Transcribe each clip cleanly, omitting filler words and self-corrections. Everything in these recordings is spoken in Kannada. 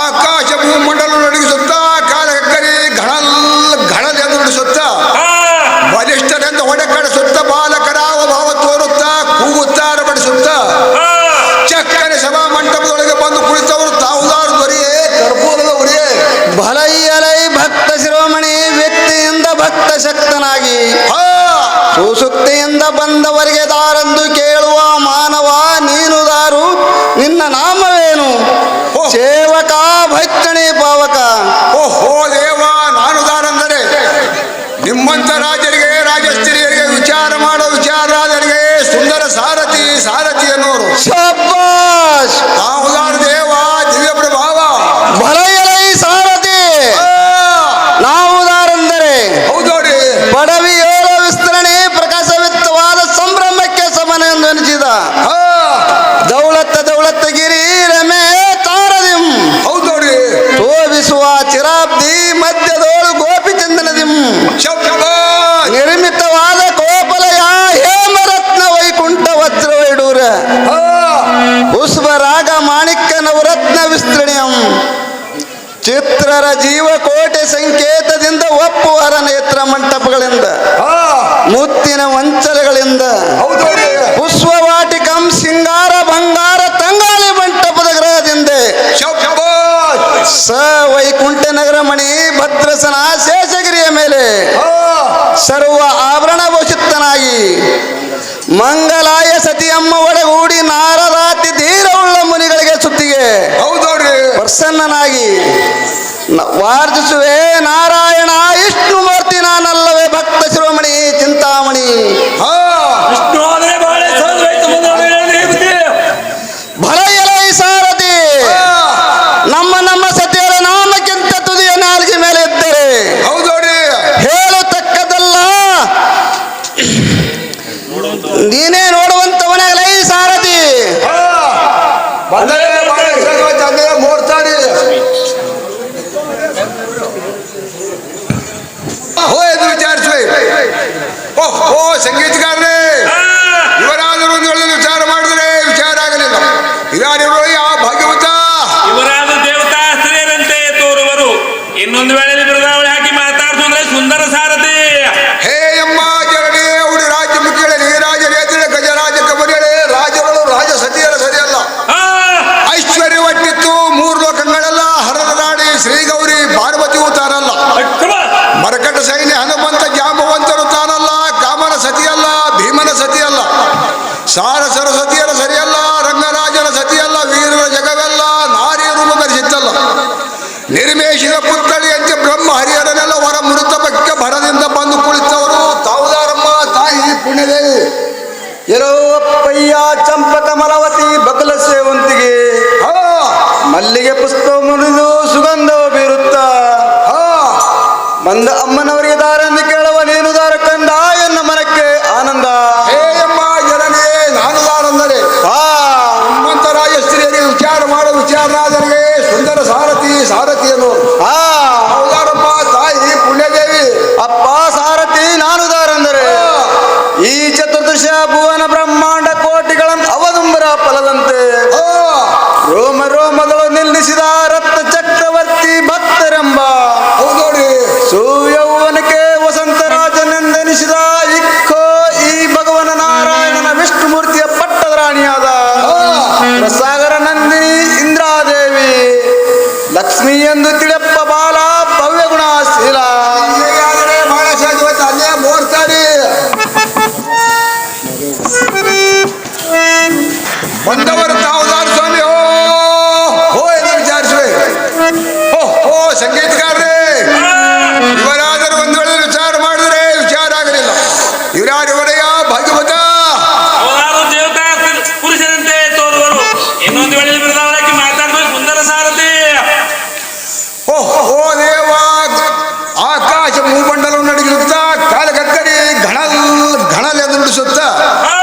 ಆಕಾಶ ಭೂಮಂಡಲ ನಡಗಿಸುತ್ತ ಕಾಲಕರಿ ಘಣಲ್ ಎಂದು ನುಡಿಸುತ್ತ ಬಲಿಷ್ಠರೆಂದು ಹೊಡೆಕಡಿಸುತ್ತ ಬಾಲಕರಾವ ಭಾವ ತೋರುತ್ತ ಕೂಗುತ್ತಾ ರಬಡಿಸುತ್ತ ಚಕ್ಕನೆ ಸಭಾ ಮಂಟಪದೊಳಗೆ ಬಂದು ಕುಳಿತವರು ತಾವುದಾರು ದೊರೆಯೇ ಕರ್ಪೂರದ ಉರಿಯೇ ಭಲೈಯಲೈ ಭಕ್ತ ಶಿರೋಮಣಿ ವ್ಯಕ್ತಿಯಿಂದ ಭಕ್ತ ಶಕ್ತನಾಗಿ ಸುಸುಕ್ತಿಯಿಂದ ಬಂದವರಿಗೆ ದಾರೆಂದು ಕೇಳುವ ಮಾನವ ನೀನು ದಾರು ನಿನ್ನ ನಾಮವೇನು ಸೇವಕ ಭಕ್ಷಣೆ ಪಾವಕ. ಓಹೋ ದೇವ, ನಾನು ದಾರಂದರೆ ನಿಮ್ಮಂತ ರಾಜರಿಗೆ ರಾಜಸ್ತ್ರೀಯರಿಗೆ ವಿಚಾರ ಮಾಡೋ ವಿಚಾರರಾಜರಿಗೆ ಸುಂದರ ಸಾರಥಿ ಸಾರಥಿ ಅನ್ನೋರು ಶಬ್ಬಾಷ್. ತಾವುದಾರು ದೇವ ದಿವ್ಯ ಪ್ರಭಾವ ಭಲೈಯಲೈ ಸಾರಥಿ ನಾವು ದಾರಂದರೆ ಹೌದೋಡಿ ಪಡವಿ ಏಳ ವಿಸ್ತರಣೆ ಪ್ರಕಾಶವಿತ್ತವಾದ ಸಂಭ್ರಮಕ್ಕೆ ಸಮನ ಎಂದು ಎನಿಸಿದ ದೌಲತ್ತಗಿರಿ ರಮೆ ತಾರದಿಂ ಹೌದೋಡಿ ಶೋಭಿಸುವ ಚಿರಾಬ್ದಿ ಮಧ್ಯದೋಳು ಗೋಪಿಚಂದನದಿಂ ನಿರ್ಮಿತವಾದ ಗೋಪಲಯ ಹೇಮರತ್ನ ವೈಕುಂಠ ವಜ್ರ ವೈಡೂರ ಪುಷ್ಪರಾಗ ಮಾಣಿಕ್ಯ ನವರತ್ನ ವಿಸ್ತರಣೆಯಂ ಚಿತ್ರರ ಜೀವಕೋಟೆ ಸಂಕೇತದಿಂದ ಒಪ್ಪುವರ ನೇತ್ರ ಮಂಟಪಗಳಿಂದ ಮುತ್ತಿನ ವಂಚಲೆಗಳಿಂದ ಪುಷ್ಪವಾಟಿಕಂ ಸಿಂಗಾರ ಬಂಗಾರ ತಂಗಾಳಿ ಮಂಟಪದ ಗ್ರಹದಿಂದ ಸ ವೈಕುಂಠ ನಗರ ಮಣಿ ಭದ್ರಸನ ಶೇಷಗಿರಿಯ ಮೇಲೆ ಸರ್ವ ಆಭರಣ ಭೂಷಿತನಾಗಿ ಮಂಗಲಾಯ ಸತಿಯಮ್ಮ ಒಡಗೂಡಿ ನಾರದಾತಿ ಧೀರವುಳ್ಳ ಮುನಿಗಳಿಗೆ ಸುತ್ತಿಗೆ ಪ್ರಸನ್ನನಾಗಿ ವಾರ್ಜಿಸುವೆ ನಾರಾಯಣ ವಿಷ್ಣು ಮೂರ್ತಿ ನಾನಲ್ಲವೇ ಭಕ್ತ ಶಿರೋಮಣಿ ಚಿಂತಾಮಣಿ. ಭಲೈಯಲೈ ಸಾರಥಿ ನಮ್ಮ ಸತಿಯರ ನಾಮಕ್ಕಿಂತ ತುದಿಯ ನಾಲ್ಗೆ ಮೇಲೆ ಇದ್ದರೆ ಹೇಳತಕ್ಕದಲ್ಲ, ನೀನೇ ನೋಡುವಂತವನಾಗಲೈ ಸಾರಥಿ. ಓ ಸಂಗೀತಗಾರರೇ, ಇವರಾದರೂ ಒಂದು ಒಳ್ಳೆ ವಿಚಾರ ಮಾಡಿದರೆ ವಿಚಾರ ಆಗಲಿಲ್ಲ. ಇವರಾದರೂ ಯಾವ ಭಾಗ್ಯವತ ಇವರಾದ ದೇವತಾ ಸ್ತ್ರೀಯರಂತೆ ತೋರುವರು. ಇನ್ನೊಂದು ವೇಳೆಯಲ್ಲಿ ಬಿರುದಾವಳಿ ಹಾಕಿ ಮಾತಾಡ್ತಿದ್ರೆ ಸುಂದರ ಸಾರಥಿ. ಹೇ ಅಮ್ಮ ಜನರೇ, ಅವಳು ರಾಜ್ಯ ಮುಖ್ಯಳೇ ರಾಜರೇತಿಳೆ ಗಜರಾಜ ಕಬರಿಯಳೆ ರಾಜಗಳು ರಾಜ ಸತಿಯರ ಸರಿಯಲ್ಲ. ಐಶ್ವರ್ಯವಟ್ಟಿತ್ತು ಮೂರು ಲೋಕಗಳೆಲ್ಲ ಹರದ ನಾಡಿ ಶ್ರೀ ಗೌರಿ ಪಾರ್ವತಿಯೂ ತಾನಲ್ಲ. ಮರಕಟ ಸೈನ್ಯ ಹನುಮಂತ ಜಾಂಬವಂತರು ತಾನಲ್ಲ. ಕಾಮನ ಸತಿಯಲ್ಲ, ಭೀಮನ ಸತಿಯಲ್ಲ, ಸಾರ ಸರಸ್ವತಿಯರ ಸರಿಯಲ್ಲ, ರಂಗರಾಜನ ಸತಿಯಲ್ಲ, ವೀರರ ಜಗವೆಲ್ಲ ನಾರಿ ರೂಪ ಧರಿಸಿತ್ತಲ್ಲ. ನಿರ್ಮೇಶಿದ ಪುತ್ಥಳಿಯಂತೆ ಬ್ರಹ್ಮ ಹರಿಹರನೆಲ್ಲ ಹೊರ ಮೃತ ಪಕ್ಕ ಭರದಿಂದ ಬಂದು ಕುಳಿತವರು ತಾವುದಾರಮ್ಮ ತಾಯಿ ಪುಣ್ಯದೇವಿ. ಎಲ್ಲೋ ಅಪ್ಪಯ್ಯ ಚಂಪಕ ಮಲವತಿ ಬಕಲ ಸೇವಂತಿಗೆ ಮಲ್ಲಿಗೆ ಪುಷ್ಪ ಮುರಿದು ಸುಗಂಧವು ಬೀರುತ್ತ ಬಂದ ಅಮ್ಮನವರಿಗೆ ದಾರೆಂದು ಕೇಳುವ ನೀನು ದಾರ ಕಂದ ಎನ್ನ ಮನಕ್ಕೆ ಆನಂದ. ಹೇ ಅಮ್ಮ ಜನನೇ, ನಾನು ದಾರಂದರೆ ನಿಮ್ಮಂತ ರಾಜಸ್ತ್ರೀಯರಿಗೆ ವಿಚಾರ ಮಾಡೋ ವಿಚಾರರಾಜರಿಗೆ ಸುಂದರ ಸಾರಥಿ ಸಾರಥಿಯನ್ನು ತಾವುದಾರಮ್ಮ ತಾಯಿ ಪುಣ್ಯದೇವಿ. ಅಪ್ಪ ಸಾರಥಿ ನಾನು ದಾರಂದರೆ ಈ ಚತುರ್ದಶ ಭುವನ ಬ್ರಹ್ಮಾಂಡ ಕೋಟಿಗಳನ್ನು ಅವದುಂಬರ ಫಲದಂತೆ ರೋಮ ರೋಮದಳು ನಿಲ್ಲಿಸಿದ ರತ್ನ ಚಕ್ರವರ್ತಿ ಭಕ್ತರೆಂಬ ಸುಯೌವನಕ್ಕೆ ವಸಂತರಾಜನೆಂದೆನಿಸಿದ ಇಕ್ಕೋ ಈ ಭಗವನ ನಾರಾಯಣನ ವಿಷ್ಣುಮೂರ್ತಿಯ ಪಟ್ಟದ ರಾಣಿಯಾದ ಪ್ರಸಾಗರ ನಂದಿನಿ ಇಂದ್ರಾದೇವಿ ಲಕ್ಷ್ಮಿ ಎಂದು ತಿಳಿಯಪ್ಪ ಬಾಲ ಭವ್ಯ ಗುಣಶೀಲ. ಬಹಳ ಸಾಧ್ಯವಾಯ್ತು, ಅಲ್ಲೇ ಮೋರ್ತಾಡಿ ಬಂದವರು ತಾವುದಾರ ಸ್ವಾಮಿ. ಓ ಎಂದು ವಿಚಾರಿಸುವೆ. ಓ ಸಂಗೀತಗಾರರೇ, ಇವರಾದರೂ ಒಂದು ವೇಳೆ ವಿಚಾರ ಮಾಡಿದರೆ ವಿಚಾರ ಆಗಲಿಲ್ಲ. ಇವರಾರಿವರೆಯ ಭಾಗ್ಯವತ ದೇವತಾ ಪುರುಷರಂತೆ ತೋರುವರು. ಇನ್ನೊಂದು ವೇಳೆಯಲ್ಲಿ ಬಿರುದಾವಳಿ ಹಾಕಿ ಮಾತಾಡ್ಬೇಕು ಸುಂದರ ಸಾರಥಿ. ಓ ದೇವ, ಆಕಾಶ ಭೂಮಂಡಲ ನಡಗಿಸುತ್ತ ಕಾಲಗದ್ದರಿ ಘಣಲ್ ಎಂದು ನುಡಿಸುತ್ತ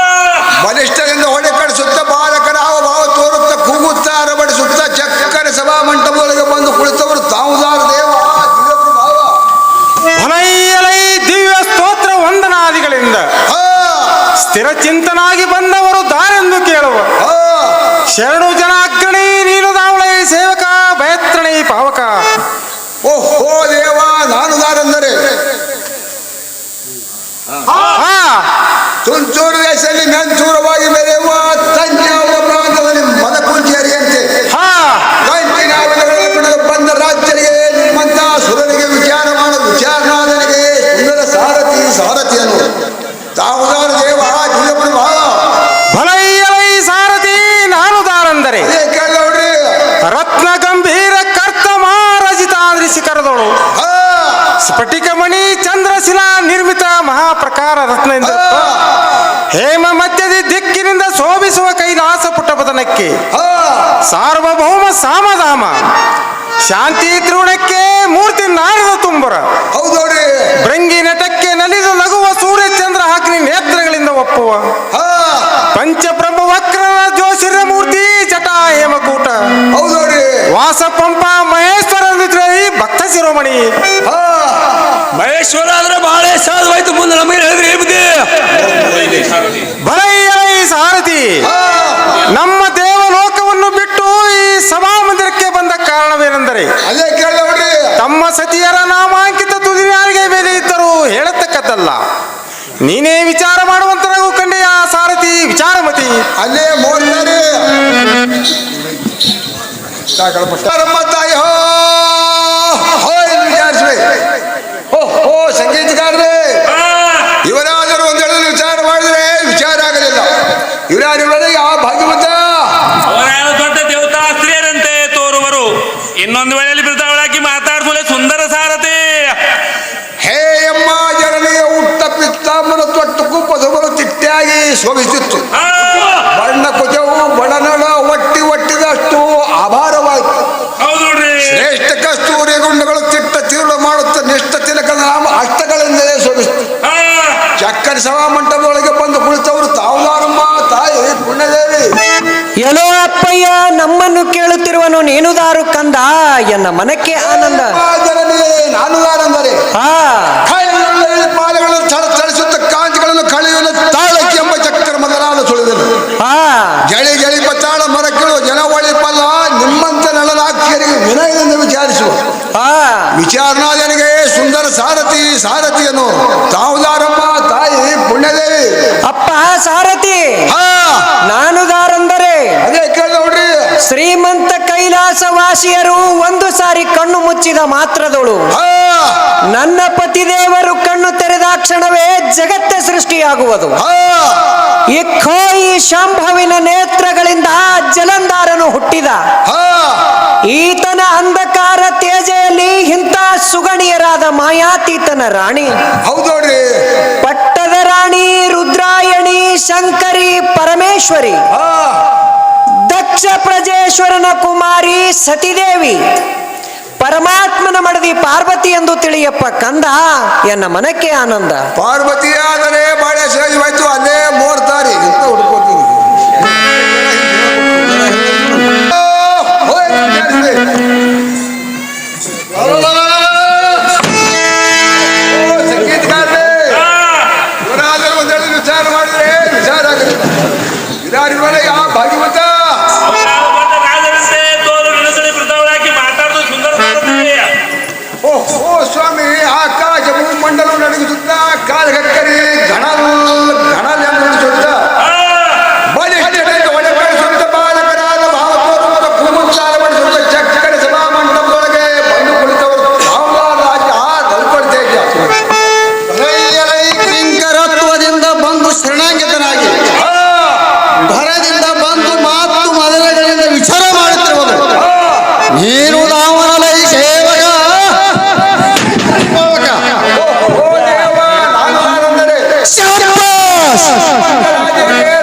ಬಲಿಷ್ಠರಿಂದ ಹೊಡೆ ಕಡಿಸುತ್ತ ಬಾಲಕರ ಭಾವ ತೋರುತ್ತ ಕೂಗುತ್ತ ಅರಬಡಿಸುತ್ತ ಚಕ್ಕರೆ ಸಭಾ ಮಂಟಪದೊಳಗೆ ಬಂದು ಕುಳಿತವರು ತಾವುದಾರ ದೇವ ದಿವ್ಯ ಪ್ರಭಾವ. ಭಲೈಯಲೈ ದಿವ್ಯ ಸ್ತೋತ್ರ ವಂದನಾದಿಗಳಿಂದ ಸ್ಥಿರ ಚಿಂತನಾಗಿ ಬಂದವರು ದಾರೆಂದು ಕೇಳುವ ಶರಣು ಜನ ಅಗ್ರಣಿ ನೀನು ದಾವಳೈ ಸೇವಕ ಭಯತ್ರಣ ತುಂಚೂರು ದೇಶದಲ್ಲಿ ಮೆಂಚೂರವಾಗಿ ಮೆರೆಯುವ ತಂಜಾವೂರ ಪ್ರಾಂತದಲ್ಲಿ ಮದಕುಂಚೇರಿಯಂತೆ ಹಾ ಗಂಟಿನಾವಿದಗಳನ್ನು ಬಿಡಲು ಬಂದ ರಾಜ್ಯರಿಗೆ ನಿಮ್ಮಂತ ಸುರನಿಗೆ ವಿಚಾರ ಮಾಡಲು ವಿಚಾರನಾದನಿಗೆ ಸುಂದರ ಸಾರಥಿಯನ್ನು ತಾವುದಾರ ದೇವ ದಿವ್ಯಪ್ರಭ ಭಲೈಯಲೈ ಸಾರಥಿ ನಾನು ದಾರಂದರೆ ಕೇಳೋಡ್ರಿ ರತ್ನ ಗಂಭೀರ ಕರ್ತ ಮಹಾರಜಿತಾದ್ರಿ ಶಿಖರದೋಳು ಸ್ಫಟಿಕಮಣಿ ಚಂದ್ರಶಿಲಾ ನಿರ್ಮಿತ ಮಹಾಪ್ರಕಾರ ರತ್ನದಿಂದ ಹೇಮ ಮಧ್ಯದ ದಿಕ್ಕಿನಿಂದ ಶೋಭಿಸುವ ಕೈಲಾಸ ಪುಟಪದನಕ್ಕೆ ಸಾರ್ವಭೌಮ ಸಾಮಧಾಮ ಶಾಂತಿ ತ್ರಿಗುಣಕ್ಕೆ ಮೂರ್ತಿ ನಾರದ ತುಂಬರ ಹೌದೋಡ್ರಿ ಭೃಂಗಿ ನಟಕ್ಕೆ ನಲಿದು ನಗುವ ಸೂರ್ಯ ಚಂದ್ರ ಹಾಕಿ ನೇತ್ರಗಳಿಂದ ಒಪ್ಪುವ ಪಂಚಪ್ರಭ ವಕ್ರನ ಜೋಶಿರ ಮೂರ್ತಿ ಜಟಾ ಹೇಮಕೂಟ ಹೌದೋಡ್ರಿ ವಾಸ ಪಂಪ ಮಹೇಶ್ವರ ಈ ಭಕ್ತ ಶಿರೋಮಣಿ ಮಹೇಶ್ವರ ಅಂದ್ರೆ ಬಹಳ ಸಾಧವಾಯ್ತು. ಮುಂದೆ ನಮಗೆ ಹೇಳಿದ್ರೆ ಭಲೈಯಲೈ ಸಾರಥಿ ನಮ್ಮ ದೇವಲೋಕವನ್ನು ಬಿಟ್ಟು ಈ ಸಭಾ ಮಂದಿರಕ್ಕೆ ಬಂದ ಕಾರಣವೇನೆಂದರೆ ಅದೇ ಕೇಳೋಡ್ರಿ ತಮ್ಮ ಸತಿಯರ ನಾಮಾಂಕಿತ ತುದಿನಾರಿಗೆ ಮೇಲೆ ಇದ್ದರೂ ಹೇಳತಕ್ಕದ್ದಲ್ಲ. ನೀನೇ ವಿಚಾರ ಮಾಡುವಂತನಾಗೂ ಕಂಡೆಯ ಸಾರಥಿ ವಿಚಾರಮತಿ. ಅಲ್ಲೇ ಮೋಡ್ತಾರೆ ತಾಯಿ ಓ ಸಂಗೀತಗಾರ್ರೆ ಇವರಾದರೂ ಒಂದೆರಡು ವಿಚಾರ ಮಾಡಿದ್ರೆ ವಿಚಾರ ಆಗಲಿಲ್ಲ. ಇವರಾರು ಯಾವ ಭಾಗ್ಯವಂತ ಅವರಾರು ದೊಡ್ಡ ದೇವತಾ ಸ್ತ್ರೀಯರಂತೆ ತೋರುವರು. ಇನ್ನೊಂದು ವೇಳೆಯಲ್ಲಿ ಬಿರುದಾವಳಾಗಿ ಮಾತಾಡಿಸಲೇ ಸುಂದರ ಸಾರಥಿ. ಹೇ ಅಮ್ಮ ಜನನಿಯ ಹುಟ್ಟ ಪಿತ್ತಾಂಬರ ತೊಟ್ಟು ಕುಪ್ಪದವರು ತಿಟ್ಟಿಯಾಗಿ ಶೋಭಿಸುತ್ತಿತ್ತು. ಬಣ್ಣ ಕುಜವು ಬಡನಳ ಒಟ್ಟಿಗಷ್ಟು ಅಭಾರವಾಯಿತು. ಹೌದು ನೋಡ್ರಿ, ಶ್ರೇಷ್ಠ ಕಸ್ತೂರಿ ಗುಂಡಗಳು ತಿಟ್ಟ ತೀವ್ರ ಮಾಡುತ್ತ ನಿಷ್ಠ ತಿಲಕದ ನಾಮ ಅಷ್ಟಗಳಿಂದಲೇ ಶೋಭಿಸಿತು. ಚಕ್ಕರ ಸಭಾ ಮಂಟಪದೊಳಗೆ ಬಂದು ಕುಳಿತವರು ತಾವುದಾರಮ್ಮ ತಾಯಿ ಪುಣ್ಯದೇವಿ. ಎಲ್ಲೋ ಅಪ್ಪಯ್ಯ, ನಮ್ಮನ್ನು ಕೇಳುತ್ತಿರುವನು ನೀನುದಾರು ಕಂದ ಎನ್ನ ಮನಕ್ಕೆ ಆನಂದ. ಜನನಿಯೇ ನಾನುದಾರಂದರೆ ಹಾ ಪಾಲಗಳನ್ನು ಚಳಿಸುತ್ತ ಕಾಂತಿಗಳನ್ನು ಕಳೆಯುವ ತಾಳಕ್ಕೆ ಎಂಬ ಚಕ್ಕರ ಮೊದಲಾದ ಸುಳಿದನು. ಹಾ ಜಳಿ ಬತ್ತಾಳ ಮರಕ್ಕಿಳು ಜನವಳಿಪಲ್ಲ ನಿಮ್ಮಂತ ನಳನಾಕ್ಷರಿಗೆ ವಿನಯದಿಂದ ವಿಚಾರಿಸುವ ವಿಚಾರಣಾದನಿಗೆ ಸುಂದರ ಸಾರಥಿಯನ್ನು ತಾವುದಾರಮ್ಮ ತಾಯಿ ಪುಣ್ಯದೇವಿ. ಅಪ್ಪ ಸಾರಥಿ, ಹಾ ನಾನುದಾರಂದರೆ ಅದೇ ಕೇಳೋಡ್ರಿ ಶ್ರೀಮಂತ ಕೈಲಾಸವಾಸಿಯರು ಒಂದು ಸಾರಿ ಕಣ್ಣು ಮುಚ್ಚಿದ ಮಾತ್ರದಳು ಹಾ ನನ್ನ ಪತಿದೇವರು ಕಣ್ಣು ತೆರೆದ ಕ್ಷಣವೇ ಜಗತ್ತೇ ಸೃಷ್ಟಿಯಾಗುವುದು. ಇಕ್ಕೋ ಈ ಶಾಂಭವಿನ ನೇತ್ರಗಳಿಂದ ಜಲಂಧಾರನು ಹುಟ್ಟಿದ. ಈತನ ಅಂಧಕಾರ ತೇಜೆಯಲ್ಲಿ ಇಂಥ ಸುಗಣಿಯರಾದ ಮಾಯಾತೀತನ ರಾಣಿ. ಹೌದೋಡ್ರಿ ಪಟ್ಟದ ರಾಣಿ ರುದ್ರಾಯಣಿ ಶಂಕರಿ ಪರಮೇಶ್ವರಿ ದಕ್ಷ ಪ್ರಜೇಶ್ವರನ ಕುಮಾರಿ ಸತಿದೇವಿ ಪರಮಾತ್ಮನ ಮಡದಿ ಪಾರ್ವತಿ ಎಂದು ತಿಳಿಯಪ್ಪ ಕಂದ ಎನ್ನ ಮನಕ್ಕೆ ಆನಂದ. ಪಾರ್ವತಿಯಾದರೆ ಬಾಳೆ ಸಹಜವಾಯ್ತು ಅಲ್ಲೇ ಮೋರ್ತಾರಿ ಅಂತ ಹುಡ್ಕೋತೀನಿ. ಸಂಗೀತಗಾರರೇ, ಇವರಾದರೂ ಒಂದೆರಡು ವಿಚಾರ ಮಾಡಿದ್ರೆ ವಿಚಾರ ಆಗಲಿಲ್ಲ. ಇವರಾರಿವರೆ ಯಾವ ಭಾಗ್ಯವಂತ ಅವರಾರು ದೊಡ್ಡ ರಾಜರಂತೆ ತೋರು ನಿಲುಕಲಿ ಬಿರುದಾವಳಾಗಿ ಮಾತಾಡುವುದು ಸುಂದರ ಸಾರಥಿ. ಓ ಸ್ವಾಮಿ, ಆಕಾಶ ಭೂಮಂಡಲ ನಡುಗಿಸುತ್ತ ಕಾಲಗಕ್ಕರಿ ಗಣಸುತ್ತ ಬಲಿಷ್ಠ ಒಳಪಡಿಸುತ್ತ ಬಾಲಕರಾದ ಭಾವಪೂರ್ವಕ ಭೂಮಂತಾಲ ಮಾಡಿಸುತ್ತ ಚಕ್ಕರೆ ಸಭಾ ಮಂಟಪದೊಳಗೆ ಬಂದು ಕುಳಿತವರು ಕಿಂಕರತ್ವದಿಂದ ಬಂದು ಶರಣಾಂಗಿತನಾಗಿ ಭರದಿಂದ ಬಂದು ಮಾತು ಮೊದಲಗಳಿಂದ ವಿಚಾರ ಮಾಡುತ್ತಿರುವುದು ನೀನು ದಾವನಲೈ ಸೇವಕ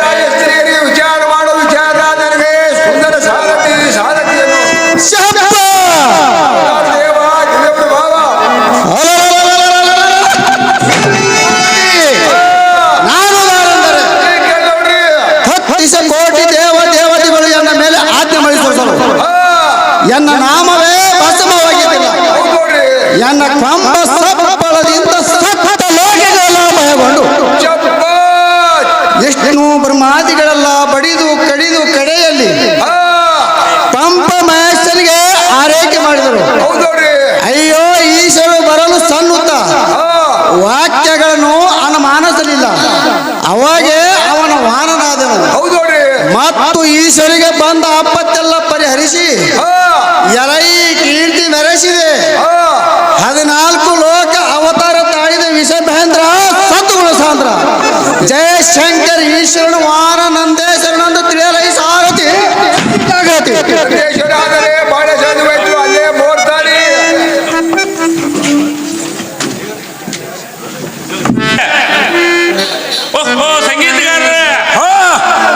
ರಾಜಸ್ತ್ರೀಯರಿಗೆ ವಿಚಾರ ಮಾಡೋ ವಿಚಾರದಾರರಿಗೆ ಸುಂದರ ಸಾರಥಿಯನ್ನು ದೇವ ದಿವ್ಯಪ್ರಭಾವ ಕೋಟಿ ದೇವತೆಗಳು ಎನ್ನ ಮೇಲೆ ಆಜ್ಞೆ ಮಾಡಿಸುವರು. ಎನ್ನ ನಾಮವೇ ಭಸ್ಮವಾಗಿದ್ದಿಲ್ಲ. ಎನ್ನ ಕಂಬ ಸಪ್ಪಳದಿಂದ ಸತ್ತ ಲೋಕಗಳೆಲ್ಲ ಭಯಗೊಂಡು ವಿಷ್ಣು ಬ್ರಹ್ಮಾದಿಗಳೆಲ್ಲ ಬಡಿದು ಕಡಿದು ಕಡೆಯಲ್ಲಿ ಪಂಪ ಮಹೇಶನಿಗೆ ಆರೈಕೆ ಮಾಡಿದರು. ಅಯ್ಯೋ ಈಶ್ವರು ಬರಲು ಸನ್ನುತ್ತ ವಾಕ್ಯಗಳನ್ನು ಅನುಮಾನಿಸಲಿಲ್ಲ. ಅವಾಗ ಎಲೈ ಕೀರ್ತಿ ಮೆರೆಸಿದೆ 14 ಲೋಕ ಅವತಾರ ತಾಳಿದ ವಿಷಯ ಮಹೇಂದ್ರ ಸದ್ಗುಣ ಸಾಂದ್ರ ಜಯ ಶಂಕರ್ ಈಶ್ವರನ ವಾರ ನಂದೇಶ್ವರನಂದು ತಿಳಿಯಲೈ ಸಾರಥಿ ಜಾಗೃತಿ ಆದರೆ ಬಹಳ ಚಂದವಾಯ್ತು ಅಲ್ಲೇ ಮೋರ್ತಾನೆ ಓಹೋ ಸಂಗೀತಗಾರರೇ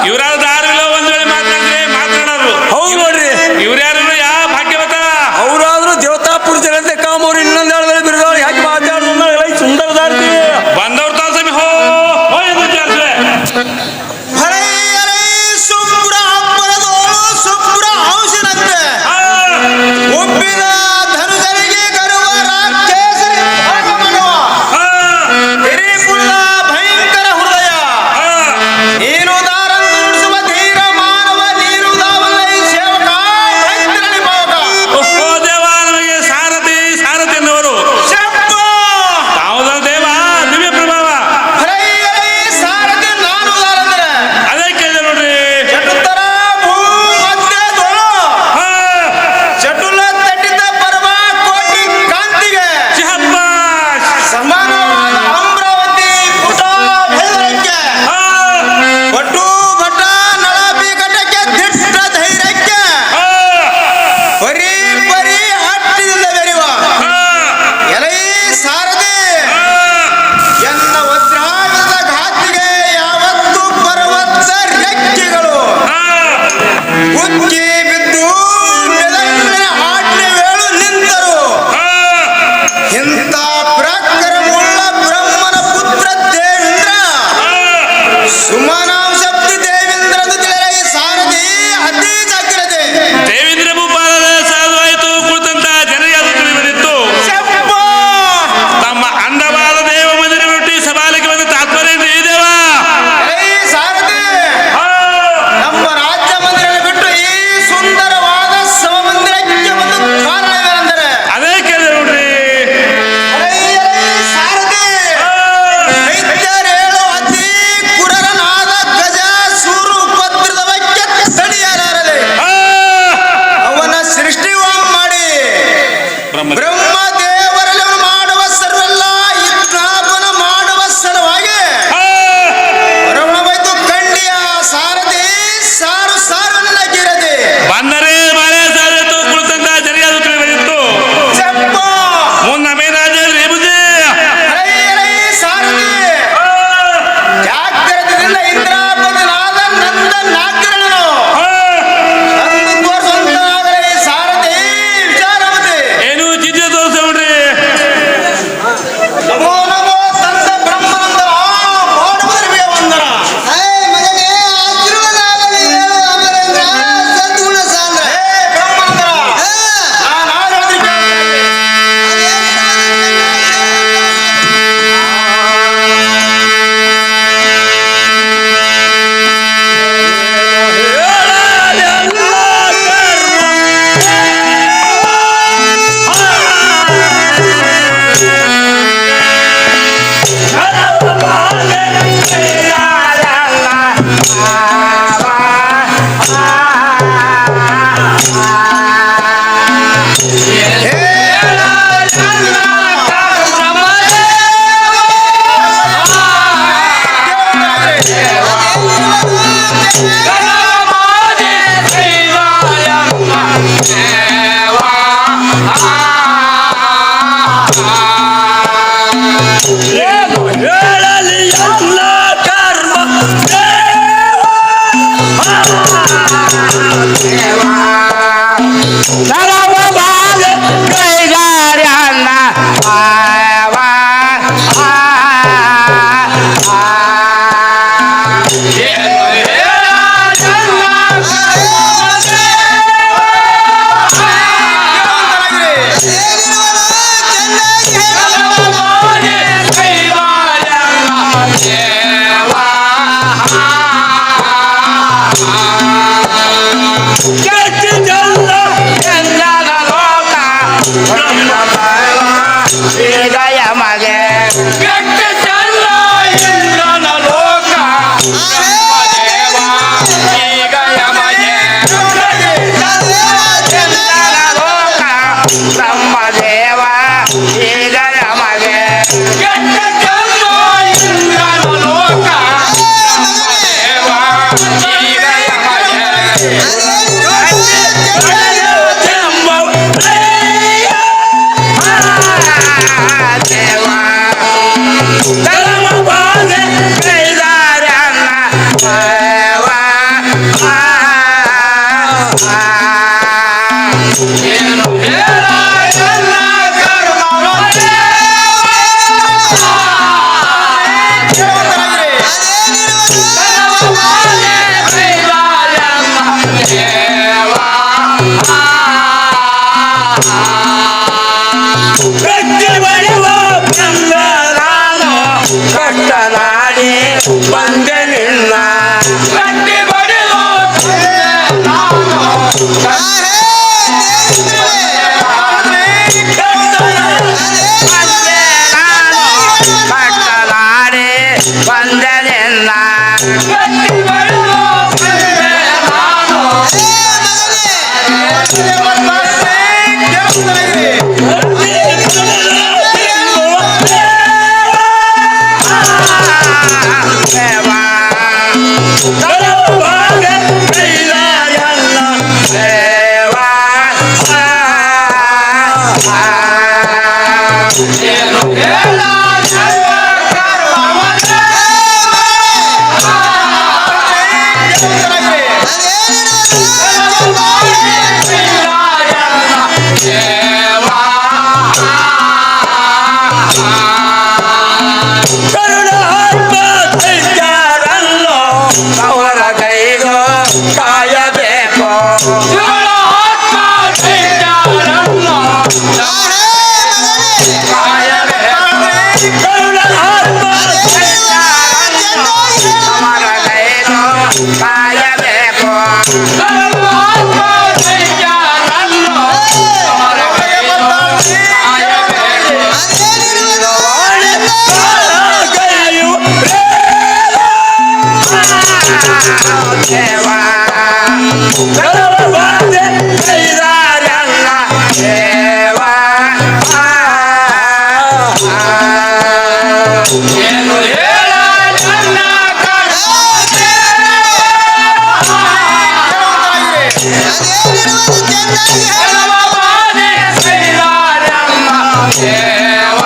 ಇವರಾದ ಯಾರು ಒಂದ್ ವೇಳೆ ಮಾತಾಡಿದ್ರೆ ಮಾತನಾಡೋರು ಹೌದು ನೋಡ್ರಿ ಇವ್ರ್ಯಾರು ಯಾವ ಭಾಗ್ಯವತ ಅವರಾದ್ರೂ ದೇವತಾ ಪುರುಷರಂತೆ ಕಾಮವ್ರು ಇನ್ನೊಂದು ಹೇಳದಲ್ಲಿ ಬಿರುದವ್ರು ಯಾಕೆ ಮಾತಾಡೋದು ಸುಂದರದಾರ್ತಿ ಬಂದವ್ರ ತಾಸಮಿ ಹೋ ಹೋ ಎಂದು ವಿಚಾರಿಸುವೆ ಶುಭ್ರ ಹಬ್ಬರದೋಳು ಶುಭ್ರ ಔಷಧಂತೆ ಒಪ್ಪಿದ ಧನುಜರಿಗೆ ಗರುವ ರಾಕ್ಷಸರಿ ಭಾಗ ಮಾಡುವ ಹಿರಿಕುಲದ ಭಯಂಕರ ಹೃದಯ ನೀನು ದಾರಂದು ನುಡಿಸುವ ಧೀರ ಮಾನವ ನೀನು ದಾವಲ್ಲೈ ಸೇವಕ ಭಯಂಕರನಿ ಭಾವಕ ಓಹೋ ದೇವ ನಮಗೆ ಸಾರಥಿ ಸಾರಥಿ ಎನ್ನುವರು ತಾವುದ ದೇವ ದಿವ್ಯ ಪ್ರಭಾವ ಸಾರಥಿ ನಾನು ದಾರಂದ್ರೆ ಅದೇ ಕೇಳಿದೆ ನೋಡ್ರಿ ಚಟುತ್ತರ ಭೂ ಮಧ್ಯೆ ದೋಳು ಹಾ ಚಟುಲ ತಟ್ಟಿದ ಪರ್ವ ಕೋಟಿ ಕಾಂತಿಗೆ ಚಿಹಬ್ಬಾಷ್. ಸಮಾನವಾದ ಅಮರಾವತಿ ಪುಟ ಭೇದಕ್ಕೆ ಹಾ ಪಟು ಭಟ ನಳಪಿ ಘಟಕ್ಕೆ ದಿಟ್ಟ ಧೈರ್ಯಕ್ಕೆ ಹಾ ಪರಿ ಪರಿ ಹಟ್ಟಿದಿಂದ ಬೆರೆಯುವ ಹಾ ಎಲೈ ಸಾರದೆ ಹಾ ಎನ್ನ ವಜ್ರಾಯುಧದ ಘಾತಿಗೆ ಯಾವತ್ತು ಪರ್ವತ ರೆಕ್ಕೆಗಳು ಹಾ ಉಕ್ಕಿ ಬಿದ್ದು ಮೆಲಂಗಿನ ಆಜ್ಞೆ ವೇಳು ನಿಂತರು ಹಾ ಇಂಥ ಪರಾಕ್ರಮವುಳ್ಳ ಬ್ರಹ್ಮನ ಪುತ್ರ ದೇವೇಂದ್ರ ಸುಮನಾಂಶಬ್ದಿ ದೇವೇಂದ್ರ ಎಂದು ತಿಳಿಯಲೈ ಸಾರಥಿ ಅತಿ ಜಾಗ್ರತೆ ದೇವೇಂದ್ರ ಭೂಪಾಲದ ಸಾಧುವಾಯಿತು ಕುಳಿತಂತ ಜನರಿಗೆ ಅದು ತಿಳಿದು ಬಂದಿತ್ತು ತಮ್ಮ ಅಂದವಾದ ದೇವ ಮಂದಿರ ಬಿಟ್ಟು ಸಭಾಲಿಗೆ ಬಂದ ತಾತ್ಪರ್ಯ ಈ ದೇವ ಎಲೈ ಸಾರಥಿ ಹಾ ನಮ್ಮ ರಾಜ್ಯ ಮಂದಿರ ಬಿಟ್ಟು ಈ ಸುಂದರವಾದ ಸಭಾ ಮಂದಿರಕ್ಕೆ ಒಂದು ಕಾರಣವೇನೆಂದರೆ ಅದೇ ಕೇಳಿದೆ ನೋಡ್ರಿ ಎಲೈ ಸಾರಥಿ ದೈತ್ಯರೇಳು ಅತಿ ಕುರರನಾದ ಗಜ ಸೂರು ಉಪದ್ರದ ಬಗ್ಗೆ ತಡೆಯಲಾರದೆ ಹಾ ಅವನ ಸೃಷ್ಟಿ ಮಾಡಿ ಬ್ರಹ್ಮ ಬ್ರಹ್ಮ ದೇವರಲ್ಲಿ ಅವನು ಮಾಡುವ ಸರ್ವೆಲ್ಲ ಇತ್ನಾಪನ ಮಾಡುವ ಸಲುವಾಗಿ ಹಾ ಹೊರವಣ ಬೈದು ಕಂಡಿಯ ಸಾರಥಿ ಸಾರು ಸಾರನ್ನ ಗಿರದೆ ಬಂದರೆ ಮಳೆ ಸಾಧಿತು ಕುಳಿತಂತ ಜನರಿಗೆ ಅದು ತಿಳಿದು ಬಂದಿತ್ತು ಚಪ್ಪ ಮುನ್ನ ಮೇರಾಜ ಬುದ್ಧಿ ಎಲೈ ಸಾರಥಿ ಜಾಗ್ರತೆಯಿಂದ ಇಂದ್ರಾಪತಿನಾದ ನಂದ ನಾಗ್ರಣನು ತಂದು ತೋರಿಸುವಂತಾದರೆ ಸಾರಥಿ ವಿಚಾರವತೆ ಏನು ಚಿತ್ರ ತೋರಿಸ ನೋಡ್ರಿ ನಮೋ ನಮೋ ತಂದ ಬ್ರಹ್ಮನಂದನ ಮಾಡುವುದರಿಗೆ ವಂದನ ಮಗನೇ ಆಶೀರ್ವಾದಾಗಲಿ ಹೇಳು ಅಮರೇಂದ್ರ ಸದ್ಗುಣ ಸಾಂದ್ರ ಬ್ರಹ್ಮನಂದನ ನಾನು ಹೇಳಿದ್ರೆ ಈಗ ಯಮಗೆ ಬ್ರಹ್ಮದೇವ ಈಗ ಯಮಗೆ ಕೆಟ್ಟ ಜನ್ಮ ಇಂದ್ರನ ಲೋಕ ಬ್ರಹ್ಮದೇವ ಈಗ ಯಮಗೆ ದೇವ ಧರ್ಮ ಬಾಧೆ ಕೈದಾರನ್ನ ದೇವ ಏನು ಹೇಳ ಎಲ್ಲ ಕರ್ಮವ ಧರ್ಮ ಬಾಧೆ ಕೈದಾರನ್ನ ದೇವ ಕಟ್ಟಿ ಬಳಿವ ಬ್ರಹ್ಮರಾಮ ಕಟ್ಟನಾಡಿ ಬಂದೆ ನಿನ್ನ ಕಟ್ಟಿ ಬಡಿವ ಕಟ್ಟನಾಡಿ ಬಂದೆ ನಿನ್ನ ಕಟ್ಟಿ ಬಡಿವ ಅವರ ಕೈಗೂ ಕಾಯಬೇಕು ಅವರ ಕೈಗೂ ಕಾಯಬೇಕು ದೇವ ಧರ್ಮವಾದೆ ಕೈದಾರನ್ನ ದೇವ ಏನು ಹೇಳ ನನ್ನ ಧರ್ಮವಾದೆ ಕೈದಾರನ್ನ ದೇವ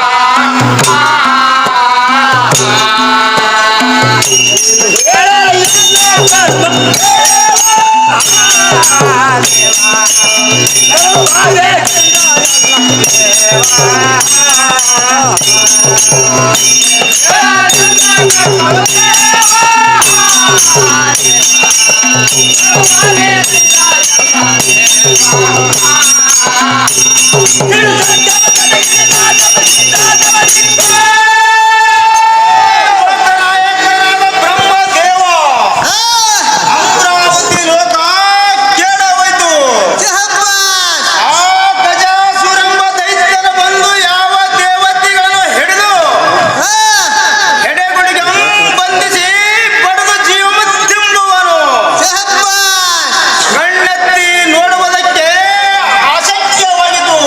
ಬ್ರಹ್ಮದೇವ ಅಮರಾವತಿ ಲೋಕ ಕೇಳ ಹೋಯ್ತು. ಆ ಗಜಾಸುರೆಂಬ ದೈತ್ಯನ ಬಂದು ಯಾವ ದೇವತೆಗಳನ್ನು ಹಿಡಿದು ಎಡೆಗುಡಿಗೆ ಬಂಧಿಸಿ ಪಡೆದು ಜೀವ ತಿಂಬುವನು. ಕಣ್ಣೆತ್ತಿ ನೋಡುವುದಕ್ಕೆ ಅಶಕ್ಯವಾಗಿತ್ತು.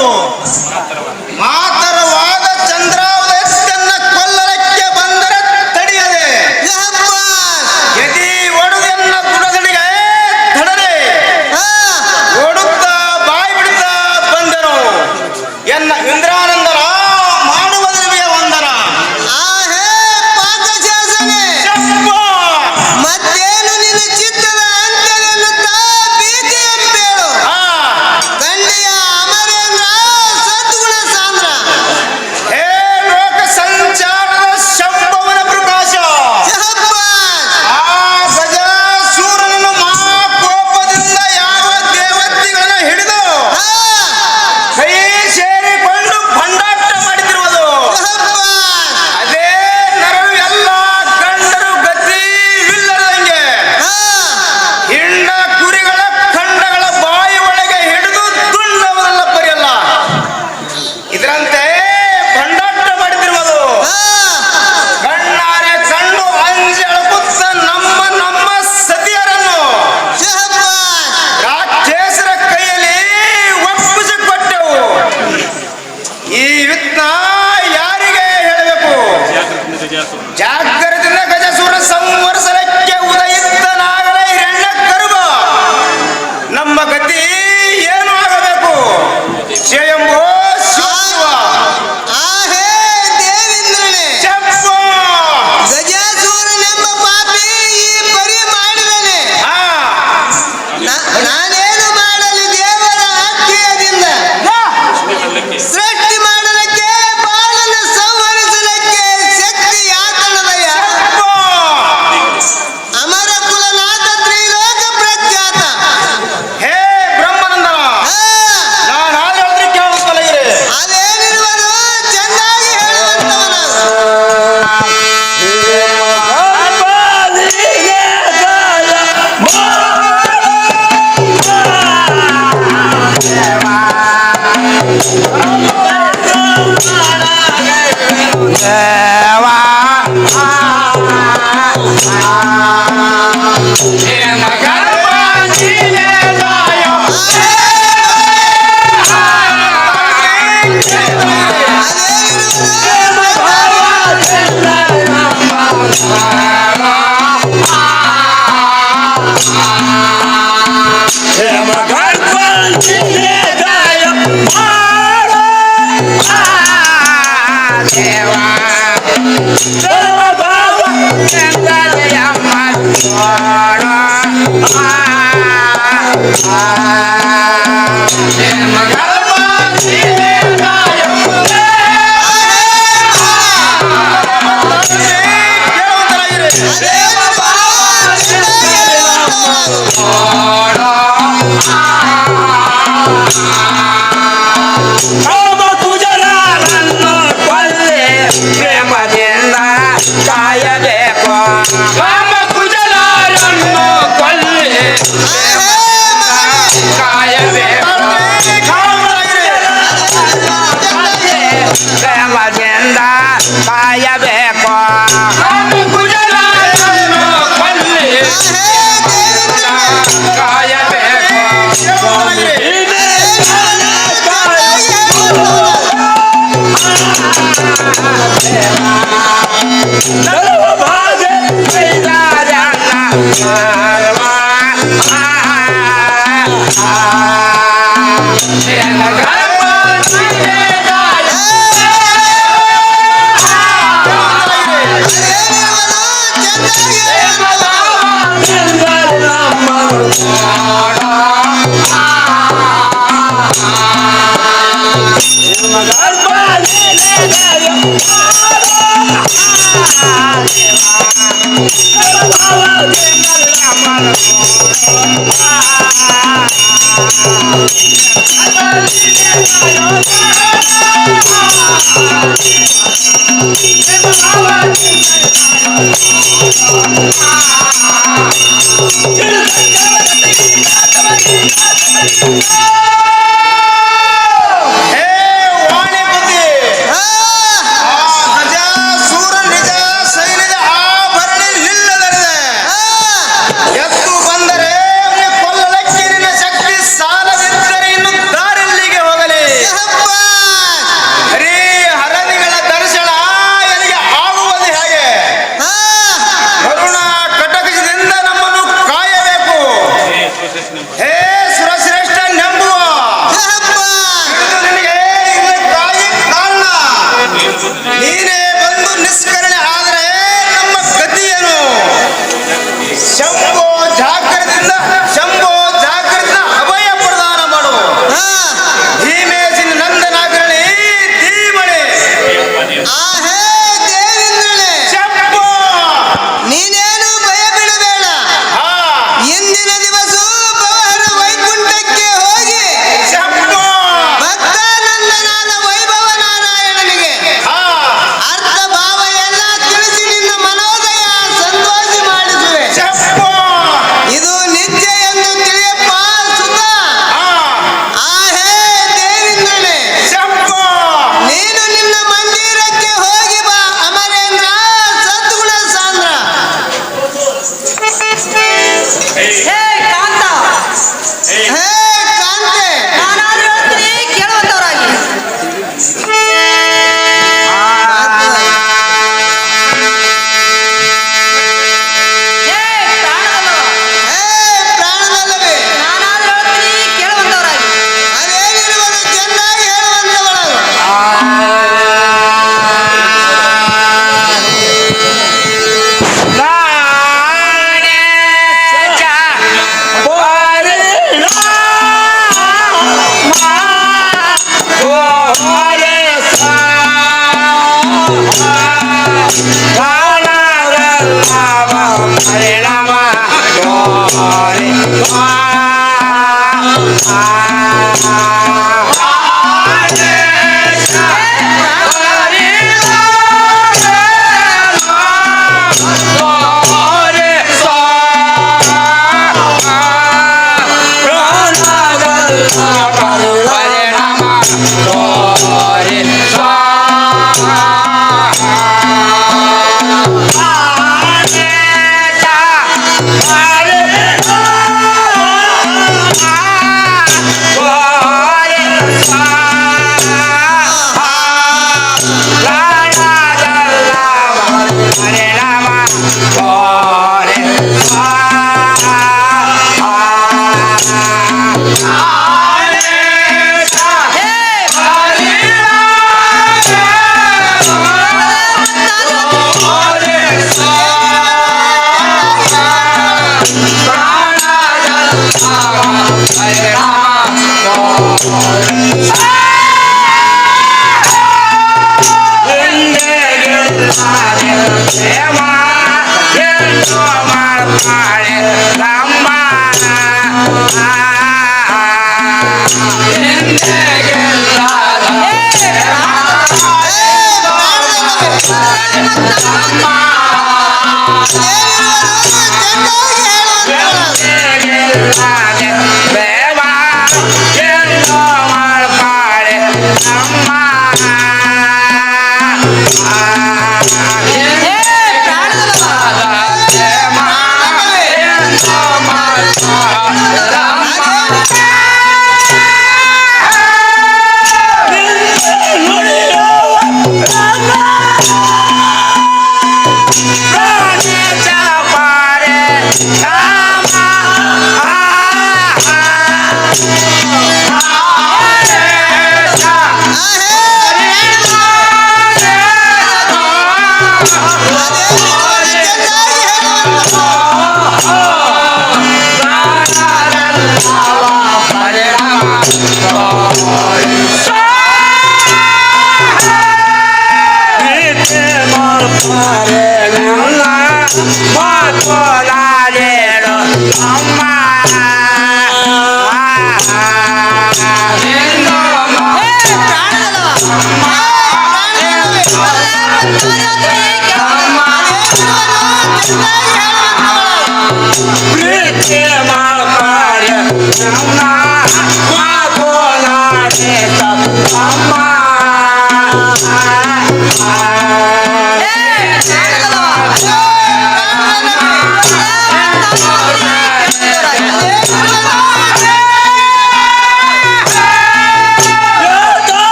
ಪರಿಣಾಮ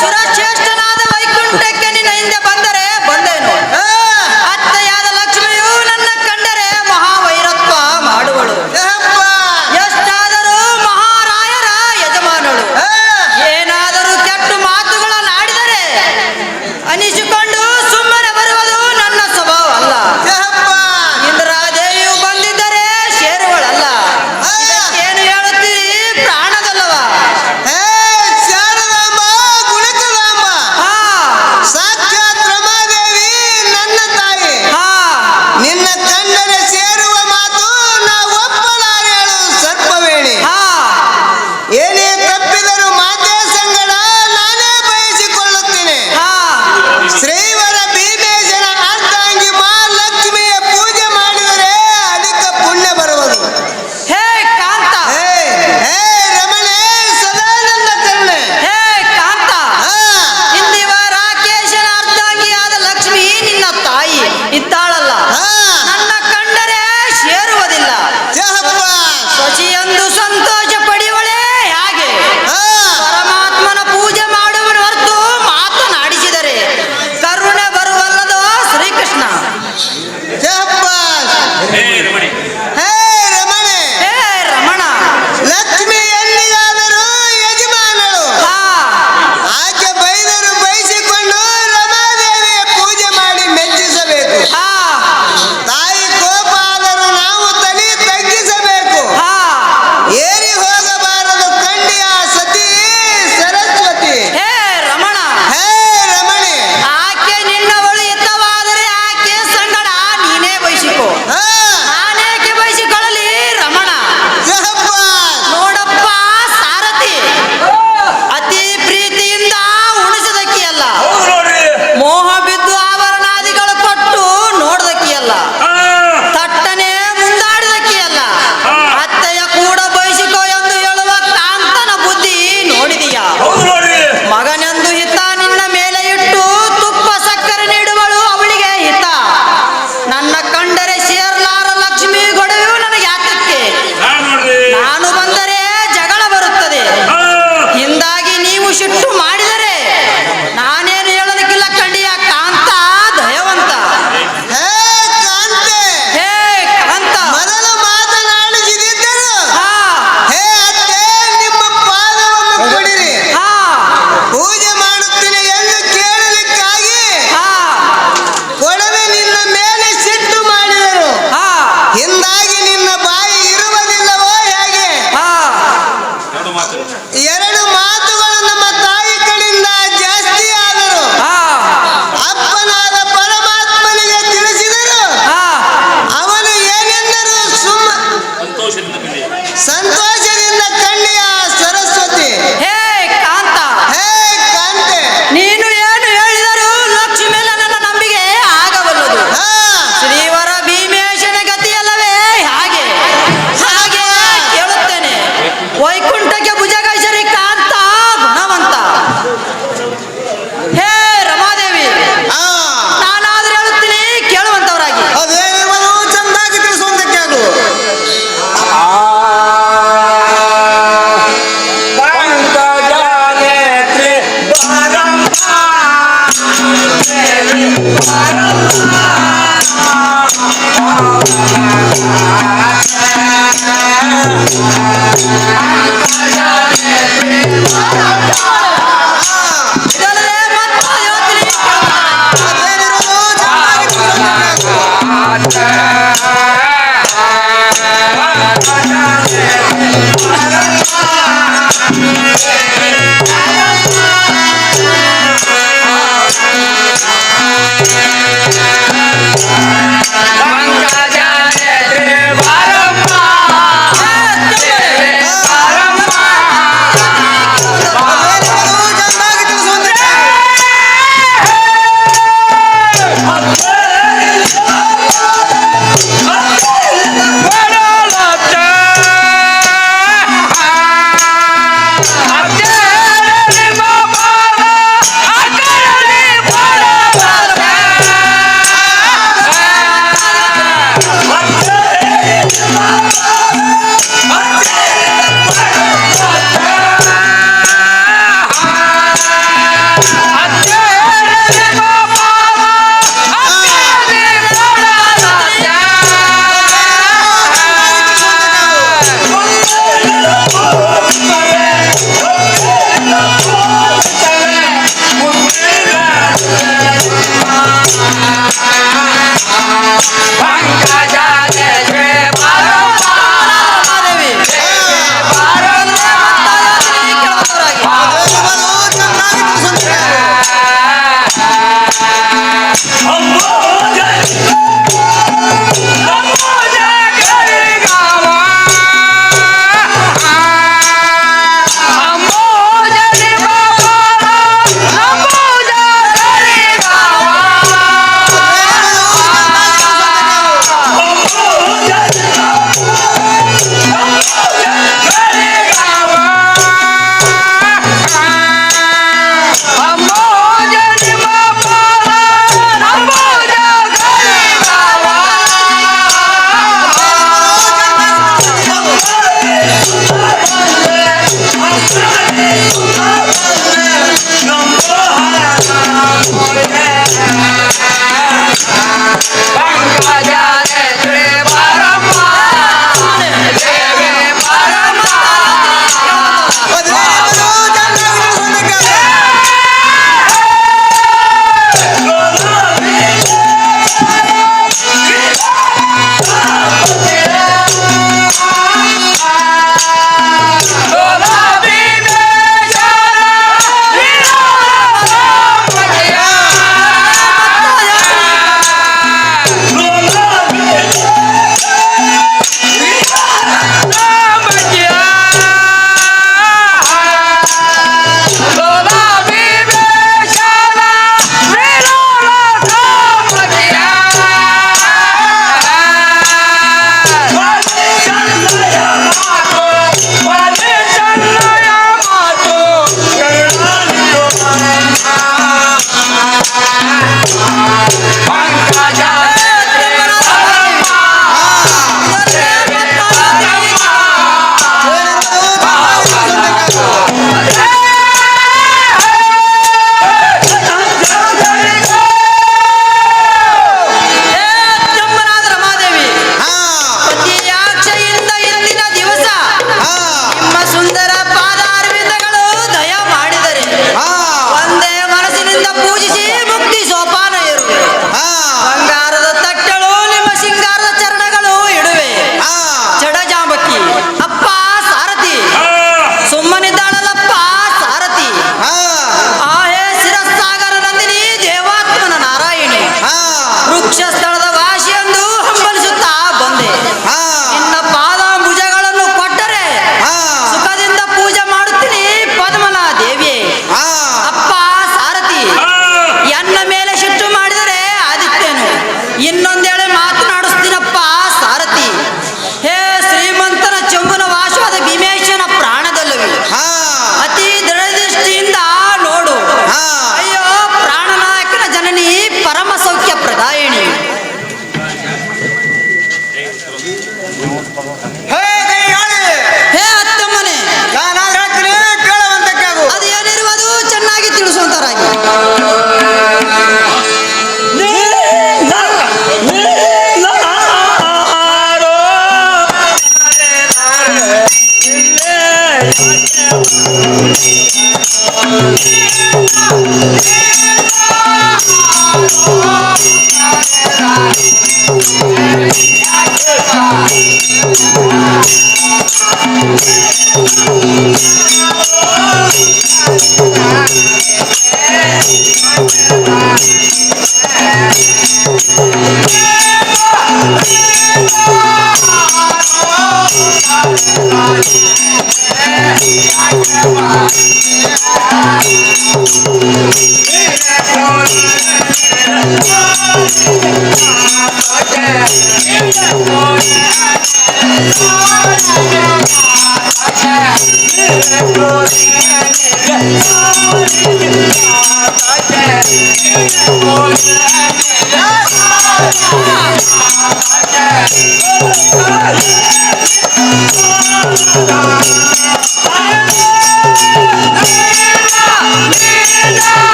ಸುರಶ್ರೇಷ್ಠನಾದ ವೈಕುಂಠಕ್ಕೆ ನಿನ್ನ ಹಿಂದೆ ಬಂದರೆ ಬಂದೇನು. ಅತ್ತೆಯಾದ ಲಕ್ಷ್ಮಿಯು ನನ್ನ ಕಂಡರೆ ಮಹಾವೈರತ್ವ ಮಾಡುವಳು. ಎಷ್ಟಾದರೂ ಮಹಾರಾಯರ ಯಜಮಾನಳು. ಎರಡು ಮಾತುಗಳು ನಮ್ಮ ತಾಯಿ ಕಡೆಯಿಂದ ಜಾಸ್ತಿ ಆದರು. ಆ, ಅಪ್ಪನಾದ ಪರಮಾತ್ಮನಿಗೆ ತಿಳಿಸಿದರು. ಆ, ಅವನು ಏನೆಂದರು? ಸಂತೋಷದಿಂದ ಕಲಿಯ. ಸಂತೋಷದಿಂದ ಕಣ್ಣಿಯ ಸರಸ್ವತಿ. ಹೇ ಕಾಂತ, ಹೇ ಕಾಂತೆ. ನೀನು ಏನು ಹೇಳಿದರೂ ಲಕ್ಷ್ಮಿ ನನ್ನ ನಂಬಿಕೆ ಆಗಬಲ್ಲದು. ಹಾ, ಶ್ರೀವರ ಭೀಮೇಶನ ಗತಿಯಲ್ಲವೇ ಹಾಗೆ ಹಾಗೆ ಕೇಳುತ್ತೇನೆ. ವೈಕುಂಠಕ್ಕೆ ಭುಜಗೈಸರಿ ಕಾಂತ ಗುಣವಂತ. ಹೇ ರಮಾದೇವಿ, ಹಾ. ನಾನಾದ್ರೂ ಹೇಳುತ್ತೀನಿ ಕೇಳುವಂತವರಾಗಿ. ಅದೇನಿರುವುದು ಚಂದಾಗಿ ತಿಳಿಸುವಂತಕ್ಕೆ ಆಗು. ಇದಲ್ಲದೆ ಮತ್ತೆ ಹೇಳ್ತೀನಿ ಕೇಳುವಂತವರಾಗಿ. ಅದೇನಿರುವುದು ಚಂದಾಗಿ ತಿಳಿಸುವಂತಕ್ಕೆ ಆಗು. ಅದೇನಿರುವುದು ಚಂದಾಗಿ ತಿಳಿಸುವಂತಕ್ಕೆ ಆಗು. ರಮಾದೇವಿ, ಇದಲ್ಲದೆ ಮತ್ತೆ ಹೇಳ್ತೀನಿ ಕೇಳುವಂತವರಾಗಿ. ಅದೇನಿರುವುದು ಚಂದಾಗಿ ತಿಳಿಸುವಂತಕ್ಕೆ ಆಗು. ಅದೇನಿರುವುದು ಚಂದಾಗಿ ತಿಳಿಸುವಂತಕ್ಕೆ ಆಗು. ಭೀಮೇಶ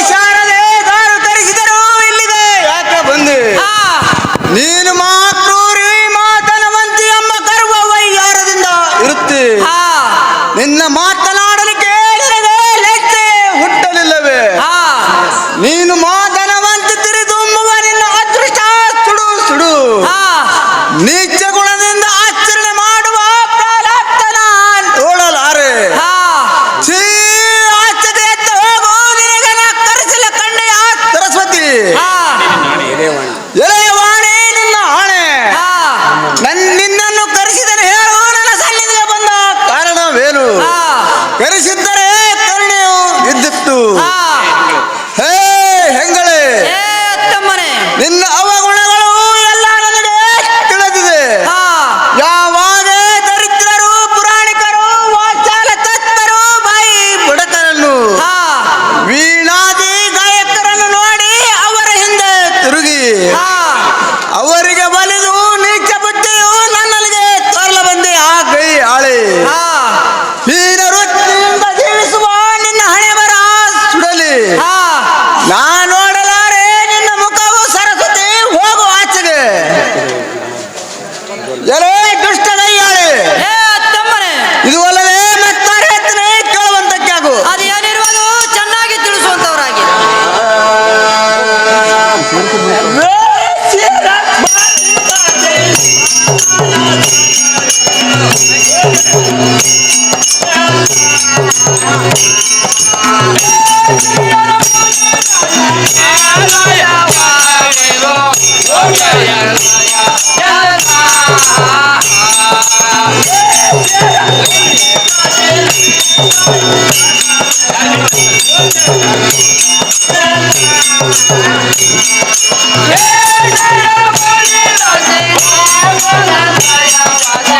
ಶಾರದೆ ದಾರು ತರಿಸಿದರು ಇಲ್ಲಿದೆ ಯಾಕೆ ಬಂದೆ? ನೀನು ಮಾಕ್ರೂರಿ ಮಾತನವಂತಿ ಎಂಬ ಗರ್ವ ವೈಯಾರದಿಂದ ಇರುತ್ತೆ. ನಿನ್ನ ಮಾತನಾಡಲಿಕ್ಕೆ ನಿನಗೆ ಲೆಕ್ಕೆ ಹುಟ್ಟಲಿಲ್ಲವೇ? ನೀನು ಮಾತನವಂತಿ ತಿರಿದುಂಬುವ ನಿನ್ನ ಅದೃಷ್ಟ ಸುಡು ಸುಡು. ನೀಚ ಗುಣದಿಂದ ಆಚರಣೆ ಮಾಡುವ ಪ್ರಲಾಪ್ತನ ನೋಡಲಾರೆ. ಛೀ, ಆಚೆಗೆ ಎದ್ದು ಹೋಗು, ನಿನಗೆ ನಾ ಕರೆಸಲ ಕಣ್ಣೆಯ ಸರಸ್ವತಿ. ಎಳೆಯವಾಣಿ ನಿನ್ನ ಆಣೆ. ನಿನ್ನನ್ನು ಕರೆಸಿದರೆ ಹೇಳು, ನನ್ನ ಸನ್ನಿಧಿಗೆ ಬಂದ ಕಾರಣವೇನು? ಕರೆಸಿದ್ದರೆ ಕರುಣೆಯು ಇದ್ದಿತ್ತು. ಹೇ ಹೆಂಗಳೆ, ನಿನ್ನ ಅವಗುಣಗಳು ಎಲ್ಲ ನನಗೆ ತಿಳಿದಿದೆ. ಯಾವಾಗ ದರಿದ್ರರು, ಪುರಾಣಿಕರು, ವಾಚಾಲ ತತ್ವರು, ಬಾಯಿ ಬುಡಕರನ್ನು, ವೀಣಾದಿ ಗಾಯಕರನ್ನು ನೋಡಿ ಅವರ ಹಿಂದೆ ತಿರುಗಿ ಅವರಿಗೆ ಬಲಿದು ನೀಚ ಬುದ್ಧಿಯು ನನ್ನಲ್ಲಿಗೆ ತೋರಲ ಬಂದೆ ಆ ಗೈ ಆಳೆ. ಹೀನ ವೃತ್ತಿಯಿಂದ ಜೀವಿಸುವ ನಿನ್ನ ಹಣೆ ಬರ ಸುಡಲಿ. ನಾ ನೋಡಲಾರೆ ನಿನ್ನ ಮುಖವು ಸರಸ್ವತಿ, ಹೋಗು ಆಚೆಗೆ. ಎಲೆ ದುಷ್ಟ ಗೈಯಾಳೆ, ಇದು ಅಲ್ಲದೆ ಮತ್ತಾರೆ ಎತ್ತನೆ ಕೇಳುವಂತಕ್ಕೆ ಆಗು. ಅದೇನಿರುವುದು ಚೆನ್ನಾಗಿ ತಿಳಿಸುವಂತವರಾಗಿ Yeah.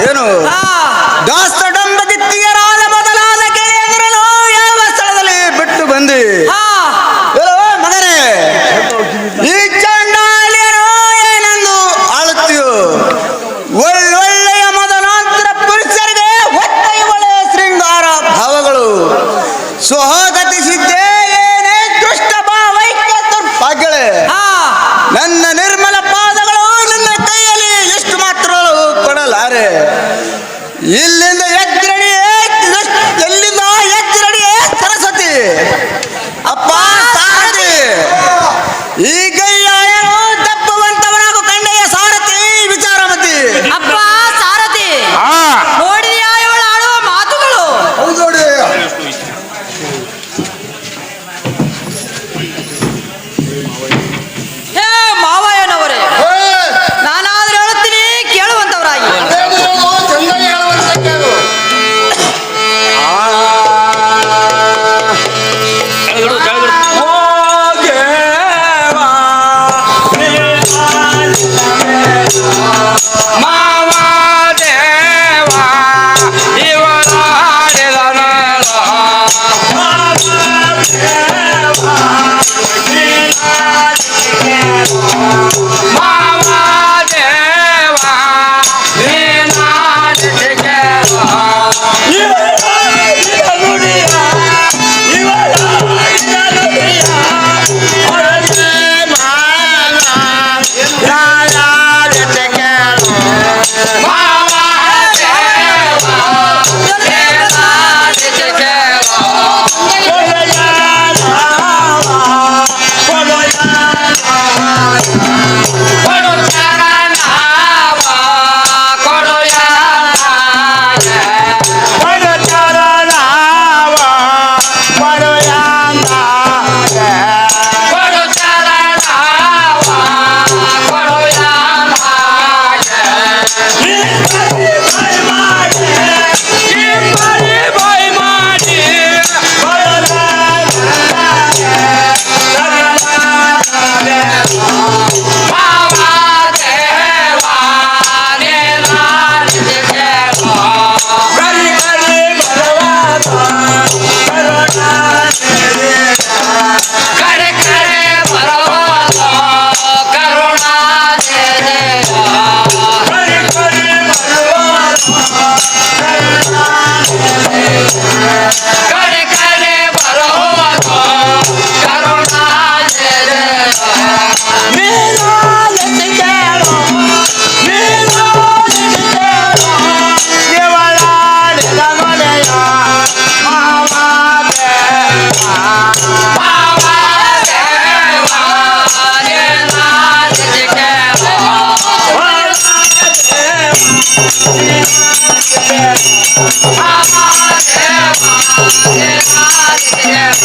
ಏನು ದಾಸ್ತ ಡಂಬಗಿತ್ತಿಯರಾದ ಮೊದಲಾದ ಕೇಳಿದ್ರನು ಯಾವ ಸ್ಥಳದಲ್ಲಿ ಬಿಟ್ಟು ಬಂದಿ ಮಗನೇ ಈ ಚಂಡಾಲಿಯರು ಏನೆಂದು ಆಳುತ್ತೀಯೋ ಒಳ್ಳೊಳ್ಳೆಯ ಮೊದಲಾಂತರ ಪುರುಷರಿಗೆ ಹೊತ್ತೈವಳೆ ಶೃಂಗಾರ ಭಾವಗಳು ಸ್ವಗತಿ ಸಿದ್ಧೆ ಏನೇ ದುಷ್ಟ ಭಾವೈಕ್ಯ ದುರ್ಭಾಗ್ಯಳೆ ನನ್ನ ನಿರ್ಮಲ ಪಾದಗಳು ನನ್ನ ಕೈಯಲ್ಲಿ ಎಷ್ಟು ಮಾತ್ರ ಕೊಡಲಾರೆ ಇಲ್ಲಿಂದ ಎದ್ರಡಿಯೇ ಎಲ್ಲಿಂದ ಎದ್ರಡಿಯೇ ಸರಸ್ವತಿ ಅಪ್ಪ ಸಾರಥಿ ಈ ಕೈಯಾಯನು ತಪ್ಪುವಂತವನಾಗು ಕಂಡೆಯ ಸಾರಥಿ ವಿಚಾರಮತಿ ಅಪ್ಪ ಸಾರಥಿ ನೋಡಿದ್ಯಾ ಇವಳು ಆಡುವ ಮಾತುಗಳು ಹೌದು ನೋಡಿ. ಹೇ ಮಾವಯ್ಯನವರೇ ನಾನಾದ್ರೂ ಹೇಳುತ್ತೀನಿ ಕೇಳುವಂತವರಾಗಿ Yeah.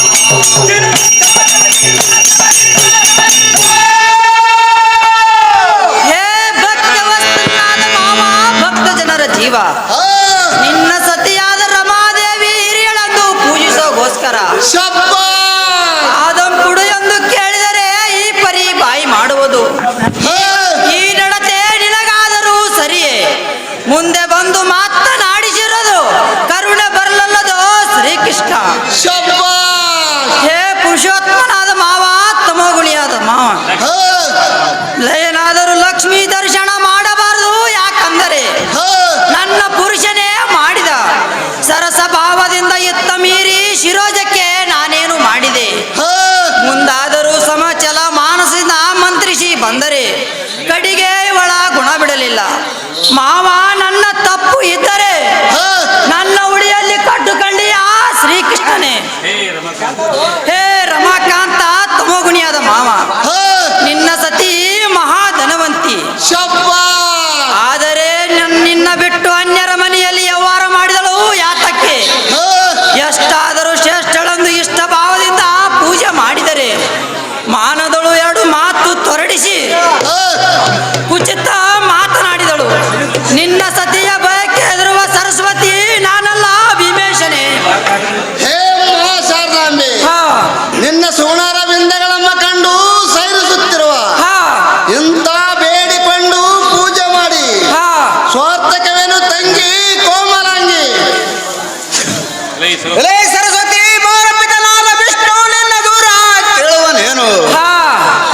ಕಡಿಗೆ ಒಳ ಗುಣ ಬಿಡಲಿಲ್ಲ. ಮಾವ ನನ್ನ ತಪ್ಪು ಇದ್ದರೆ ನನ್ನ ಉಡಿಯಲ್ಲಿ ಕಟ್ಟುಕೊಂಡಿಯ ಶ್ರೀಕೃಷ್ಣನೇ. ಹೇ ರಮಾಕಾಂತ ತಮೋಗುಣಿಯಾದ ಮಾವ, ನಿನ್ನ ಸತಿ ಮಹಾಧನವಂತಿ. ಆದರೆ ನಿನ್ನ ಬಿಟ್ಟು ಅನ್ಯರ ಮನೆಯಲ್ಲಿ ವ್ಯವಹಾರ ಮಾಡಿದಳು ಯಾತಕ್ಕೆ? ಎಷ್ಟಾದರೂ ಶ್ರೇಷ್ಠಳೆಂದು ಇಷ್ಟ ಭಾವದಿಂದ ಪೂಜೆ ಮಾಡಿದರೆ ಮಾನದಳು ಎರಡು ಮಾತು ತೊರಡಿಸಿ ಕುಚಿತ ಮಾತನಾಡಿದಳು. ನಿನ್ನ ಸತಿಯ ಬಯಕೆ ಎದುರುವ ಸರಸ್ವತಿ ನಾನಲ್ಲ, ಭೀಮೇಶನೇ. ಹೇ ಮಹಾಶಾರದಾಂಬೆ, ನಿನ್ನ ಸುಗುಣರ ಬಿಂದಗಳನ್ನ ಕಂಡು ಸೈರಿಸುತ್ತಿರುವ ಇಂಥ ಬೇಡಿಕೊಂಡು ಪೂಜೆ ಮಾಡಿ ಸ್ವಾರ್ಥಕವೇನು ತಂಗಿ ಕೋಮಲಾಂಗಿ. ಸರಸ್ವತಿ ಮಾರಪಿತನಾದ ವಿಷ್ಣು ನಿನ್ನ ದೂರ ಕೇಳುವನೇನು?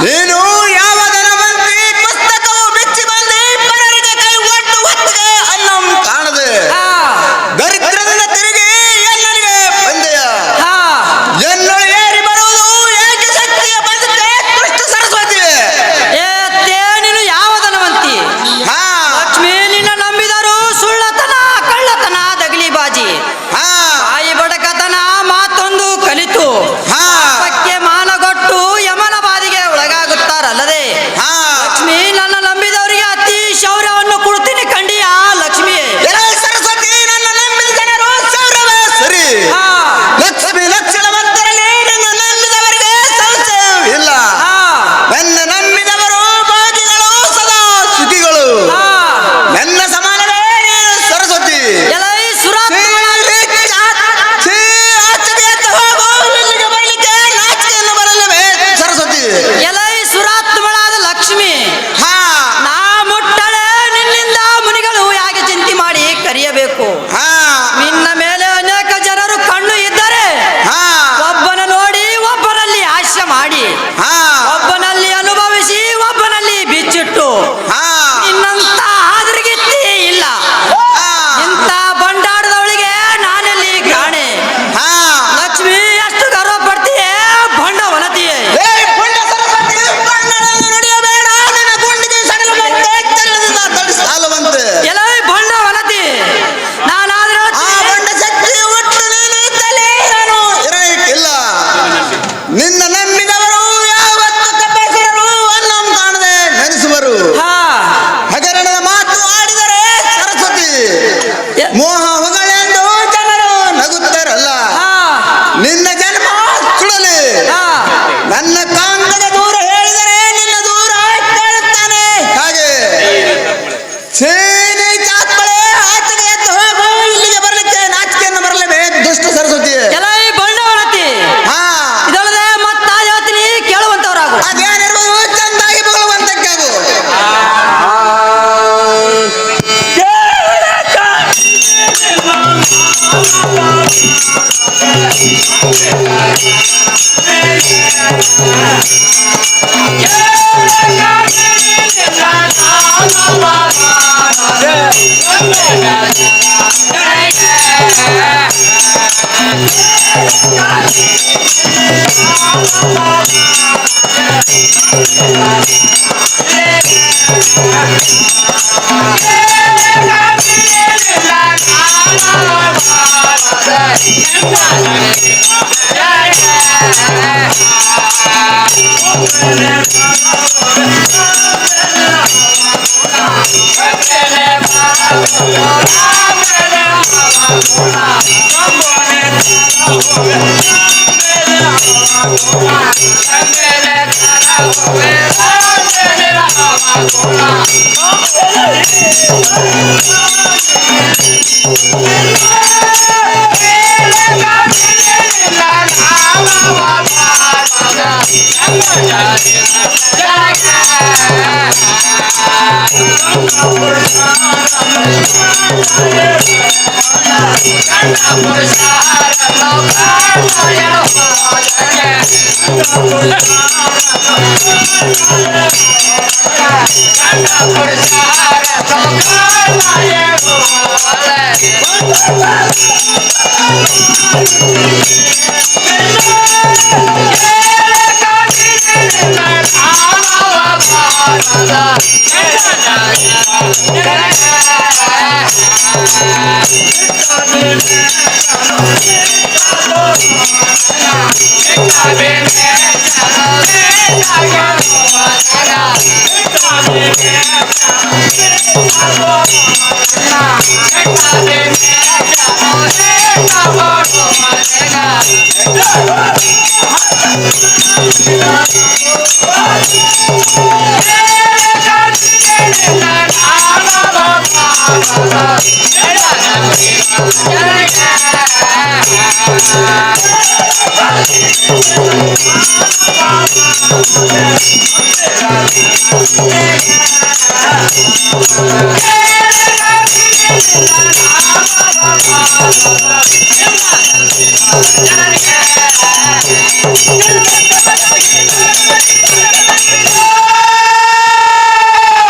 ನೀನು ಯಾವ ಧನವಂತಿ ಪುಸ್ತಕವು ಬಿಚ್ಚಿ ಬಂದಿ ಪರರಿಗೆ ಕೈ ಒಟ್ಟು ಹೊತ್ತಿಗೆ ಅನ್ನಂ ಕಾಣದೆ ದರಿದ್ರದಿಂದ ತಿರುಗಿ ಎಲ್ಲರಿಗೆ ಬಂದೆಯ. ಎನ್ನೊಳು ಏರಿ ಬರುವುದು ಏಕೆ ಶಕ್ತಿಯ ಬದುಕೆ ಕೃಷ್ಣ ಸರಸ್ವತಿ. ನೀನು ಯಾವ ಧನವಂತಿ? ಲಕ್ಷ್ಮೀ ನಿನ್ನ ನಂಬಿದರು ಸುಳ್ಳತನ ಕಳ್ಳತನ ದಗಲಿ ಬಾಜಿ ಬಾಯಿ ಬಡಕತನ ಮಾತೊಂದು ಕಲಿತು ಪಾಪಕ್ಕೆ ಮಾನಗೊಟ್ಟು ಯಮನ ಬಾಧಿಗೆ ಒಳಗಾಗುತ್ತಾರಲ್ಲದೆ ಲಕ್ಷ್ಮೀ ನನ್ನ ನಂಬಿದವರಿಗೆ ಅತಿ ಶೌರ್ಯವನ್ನು ಕೊಡ್ತೀನಿ ಕಂಡಿಯ ಲಕ್ಷ್ಮಿ. ಸರಸ್ವತಿ ನನ್ನ ನಂಬಿದ ಜನರು ಶೌರ್ಯವೇ ಸರಿ. ಲಕ್ಷ್ಮಿ ಲಕ್ಷಣವಂತರಲ್ಲಿ ನನ್ನ ನಂಬಿದವರಿಗೆ ಸಂಶಯವಿಲ್ಲ. ನನ್ನ ನಂಬಿದವರು ಭಾಗಿಗಳು ಸದಾ ಸುಖಿಗಳು. ನನ್ನ ಸಮಾನವೇ ಸರಸ್ವತಿ. ಎಲೈ ಸುರಾತ್ ಸರಸ್ವತಿ ಎಲೈ ಸುರಾತ್ಮಳಾದ ಲಕ್ಷ್ಮಿ, ನಾ ಮುಟ್ಟಳೆ ನಿನ್ನಿಂದ ಮುನಿಗಳು ಯಾಕೆ ಚಿಂತೆ ಮಾಡಿ ಕರೆಯಬೇಕು? ನಿನ್ನ ಮೇಲೆ ಅನೇಕ ಜನರು ಕಣ್ಣು ಇದ್ದರೆ ಒಬ್ಬನ ನೋಡಿ ಒಬ್ಬನಲ್ಲಿ ಆಶ್ಯ ಮಾಡಿ ಒಬ್ಬನಲ್ಲಿ ಅನುಭವಿಸಿ ಒಬ್ಬನಲ್ಲಿ ಬಿಚ್ಚಿಟ್ಟು ಇನ್ನಂತ ಹಾದ್ರಿಗಿತ್ತಿ ಇಲ್ಲ. ಇಂಥ ಬಂಡಾಡದವಳಿಗೆ ನಾನೆಲ್ಲಿ ಕಾಣೆ? ಲಕ್ಷ್ಮಿ ಎಷ್ಟು ಗರ್ವ ಪಡ್ತೀಯೇ ಬಂಡವನತಿಯೇ. ಎಲೈ ಬಂಡವನತಿ, ನಾನಾದ್ರೆ ನಿನ್ನ ನಂಬಿದವರು ಯಾವತ್ತು ತಪ್ಪಿಸರು ಅನ್ನಂ ಕಾಣದೆ ನೆನೆಸುವರು. ಹಗರಣದ ಮಾತು ಆಡಿದರೆ ಸರಸ್ವತಿ ಮೋಹ ಹೊಗಳೆಂದು ಜನರು ನಗುತ್ತಾರಲ್ಲ. ನಿನ್ನ ಜನ್ಮ ಸುಡಲಿ. ನನ್ನ ಕಾಂತದ ದೂರ ಹೇಳಿದರೆ ನಿನ್ನ ದೂರ ಕೇಳುತ್ತಾನೆ. ಹಾಗೆ ಸೇನೆ ಚಾತ್ಮಳೆ ಆಚೆಗೆ ಎದ್ದು ಹೋಗು. ಇಲ್ಲಿಗೆ ಬರಲಿಕ್ಕೆ ನಾಚಿಕೆಯನ್ನು ಬರಲೇಬೇಕು ದುಷ್ಟ ಸರಸ್ವತಿ. ಎಲೈ ಬಂಡವನತಿ, ಇದಲ್ಲದೆ ಮತ್ತ ಹೇಳ್ತೀನಿ ಕೇಳುವಂತವರಾಗು. ಅದೇನಿರ್ಬೋದು ಚಂದಾಗಿ ಬರುವಂತಕ್ಕಾಗು. Jai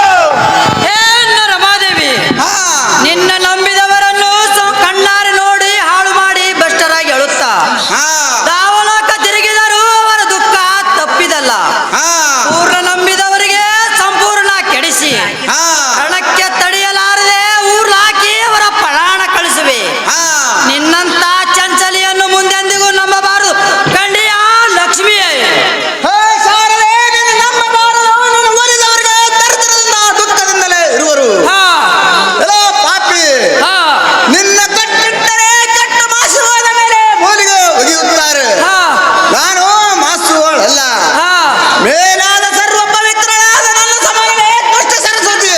ಏನು ರಮಾದೇವಿ, ನಿನ್ನ ನಂಬಿದವರನ್ನು ಕಣ್ಣಾರೆ ನೋಡಿ ಹಾಳು ಮಾಡಿ ಭ್ರಷ್ಟರಾಗಿ ಅಳುತ್ತಾ ದಾವಲೋಕ ತಿರುಗಿದರೂ ಅವರ ದುಃಖ ತಪ್ಪಿದಲ್ಲ. ಪೂರ್ಣ ನಂಬಿದವರಿಗೆ ಸಂಪೂರ್ಣ ಕೆಡಿಸಿ ಹಣಕ್ಕೆ ತಡೆಯಲಾರದೆ ಊರ್ಲಾಕಿ ಅವರ ಪ್ರಾಣ ಕಳಿಸುವೆ. ನಿನ್ನಂತ ಚಂಚಲಿಯನ್ನು ಮುಂದೆಂದಿಗೂ ನಂಬಬಾರದು ಕಂಡಿಯಾ ಲಕ್ಷ್ಮಿಯೇ. ಇರುವರು ಹಾ ಎಲ್ಲೋ ಪಾಪಿ ಹಾ ನಿನ್ನ ಕಟ್ಟಿಟ್ಟರೆ ಕಟ್ಟು ಮಾಸುವಾದ ಮೇಲೆ ಮೂಲಿಗೆ ಒಗೆಯುತ್ತಾರೆ. ಹಾ ನಾನು ಮಾಸುವಳಲ್ಲ, ಹಾ ಮೇಲಾದ ಸರ್ವ ಪವಿತ್ರಳಾದ ನನ್ನ ಸಮಯವೇ ದುಷ್ಟ ಸರಸ್ವತಿ.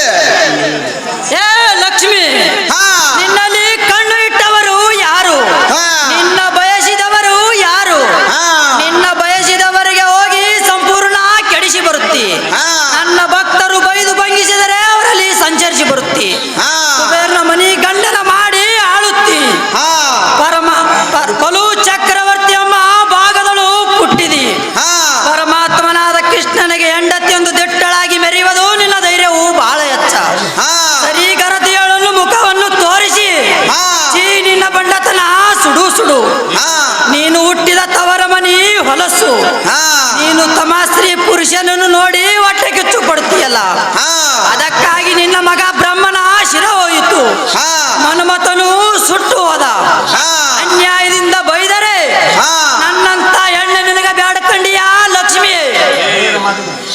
ಏ ಲಕ್ಷ್ಮಿ, ಹಾ ನಿನ್ನಲ್ಲಿ ಕಣ್ಣು ಇಟ್ಟವರು ಯಾರು? ಹಾ. ನಿನ್ನ ಬಯಸಿದವರು ಯಾರು? ಹಾ. ನಿನ್ನ ಬಯಸಿದವರಿಗೆ ಹೋಗಿ ಸಂಪೂರ್ಣ ಕೆಡಿಸಿ ಬರುತ್ತಿ. ಹಾ. ನನ್ನ ಭಕ್ತರು ಬೈದು ಭಂಗಿಸಿದರೆ ಅವರಲ್ಲಿ ಸಂಚರಿಸಿ ಬರುತ್ತಿ. ಹಾ. ಕುಬೇರನ ಮನಿ ಗಂಡನ ಮಾಡಿ ಆಳುತ್ತಿ. ಹಾ. ಬಲು ಚಕ್ರವರ್ತಿ ಅಮ್ಮ ಭಾಗದಳು ಹುಟ್ಟಿದಿ. ಹಾ. ಪರಮಾತ್ಮನಾದ ಕೃಷ್ಣನಿಗೆ ಹೆಂಡತಿಯೊಂದು ದಿಟ್ಟಳಾಗಿ ಮೆರೆಯುವುದು ನಿನ್ನ ಧೈರ್ಯವು ಬಹಳ ಹೆಚ್ಚ. ಹಾ. ಸರಿಗರತಿಯಳನ್ನು ಮುಖವನ್ನು ತೋರಿಸಿ ಹಾ. ಚೀ ನಿನ್ನ ಬಂಡತನ ಸುಡು ಸುಡು. ಹಾ. ನೀನು ಹುಟ್ಟಿದ ತವರ ಮನಿ ಹೊಲಸು. ಹಾ. ನೀನು ತಮಾಸ್ತ್ರೀ ಪುರುಷನನ್ನು ನೋಡಿ ಹೊಟ್ಟೆ ಕಿಚ್ಚು ಪಡುತ್ತೀಯಲ್ಲ. ಹಾ. ಅದಕ್ಕಾಗಿ ನಿನ್ನ ಮಗ ಬ್ರಹ್ಮನ ಶಿರ ಹೋಯಿತು. ಹಾ. ಮನ್ಮಥನು ಸುಟ್ಟು ಹೋದ. ಹಾ. ಅನ್ಯಾಯದಿಂದ ಬೈದರೆ ಹಾ. ನನ್ನಂತ ಹೆಣ್ಣು ನಿನಗೆ ಬ್ಯಾಡಕಂಡಿಯಾ ಲಕ್ಷ್ಮಿ.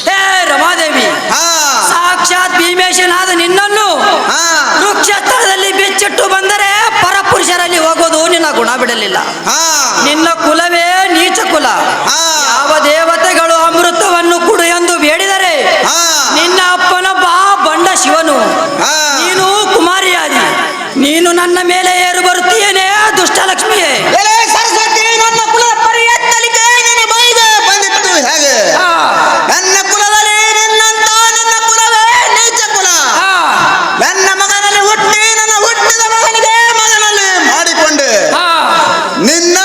ಹೇ ರಮಾದೇವಿ, ಹಾ. ಸಾಕ್ಷಾತ್ ಭೀಮೇಶನಾದ ನಿನ್ನನ್ನು ಹಾ. ವೃಕ್ಷ ಸ್ಥಳದಲ್ಲಿ ಬಿಚ್ಚಿಟ್ಟು ಬಂದರೆ ಪರಪುರುಷರಲ್ಲಿ ಹೋಗೋದು ನಿನ್ನ ಗುಣ ಬಿಡಲಿಲ್ಲ. ಹಾ. ನಿನ್ನ ಕುಲವೇ ನೀಚ ಕುಲ. ಹಾ. ಯಾವ ದೇವತೆಗಳು ಅಮೃತವನ್ನು ಕುಡು ಎಂದು ಬೇಡಿದರೆ ಹಾ. ನಿನ್ನ ಅಪ್ಪನೊಬ್ಬ ಬಂಡ ಶಿವನು. ಹಾ. ನೀನು ಕುಮಾರಿಯಾದಿ. ನೀನು ನನ್ನ ಮೇಲೆ ಏರು ಬರುತ್ತೀಯೇನೇ ದುಷ್ಟಲಕ್ಷ್ಮಿಯೇ. ಎಲೆ ಸರಸ್ವತಿ, ನನ್ನ ಕುಲದ ಪರಿ ಎತ್ತಲಿಕ್ಕೆ ನಿನ್ನ ಬೈಗೆ ಬಂದಿತ್ತು ಹೇಗೆ? ಹಾ, ನನ್ನ ಕುಲದಲ್ಲಿ ನಿನ್ನಂತ ನನ್ನ ಕುಲವೇ ನೀಚ ಕುಲ. ಹಾ, ನನ್ನ ಮಗನಲ್ಲಿ ಹುಟ್ಟಿ ನನ್ನ ಹುಟ್ಟಿದ ಮಗನಿಗೆ ಮಗನಲ್ಲಿ ಮಾಡಿಕೊಂಡೆ. ಹಾ. ನಿನ್ನ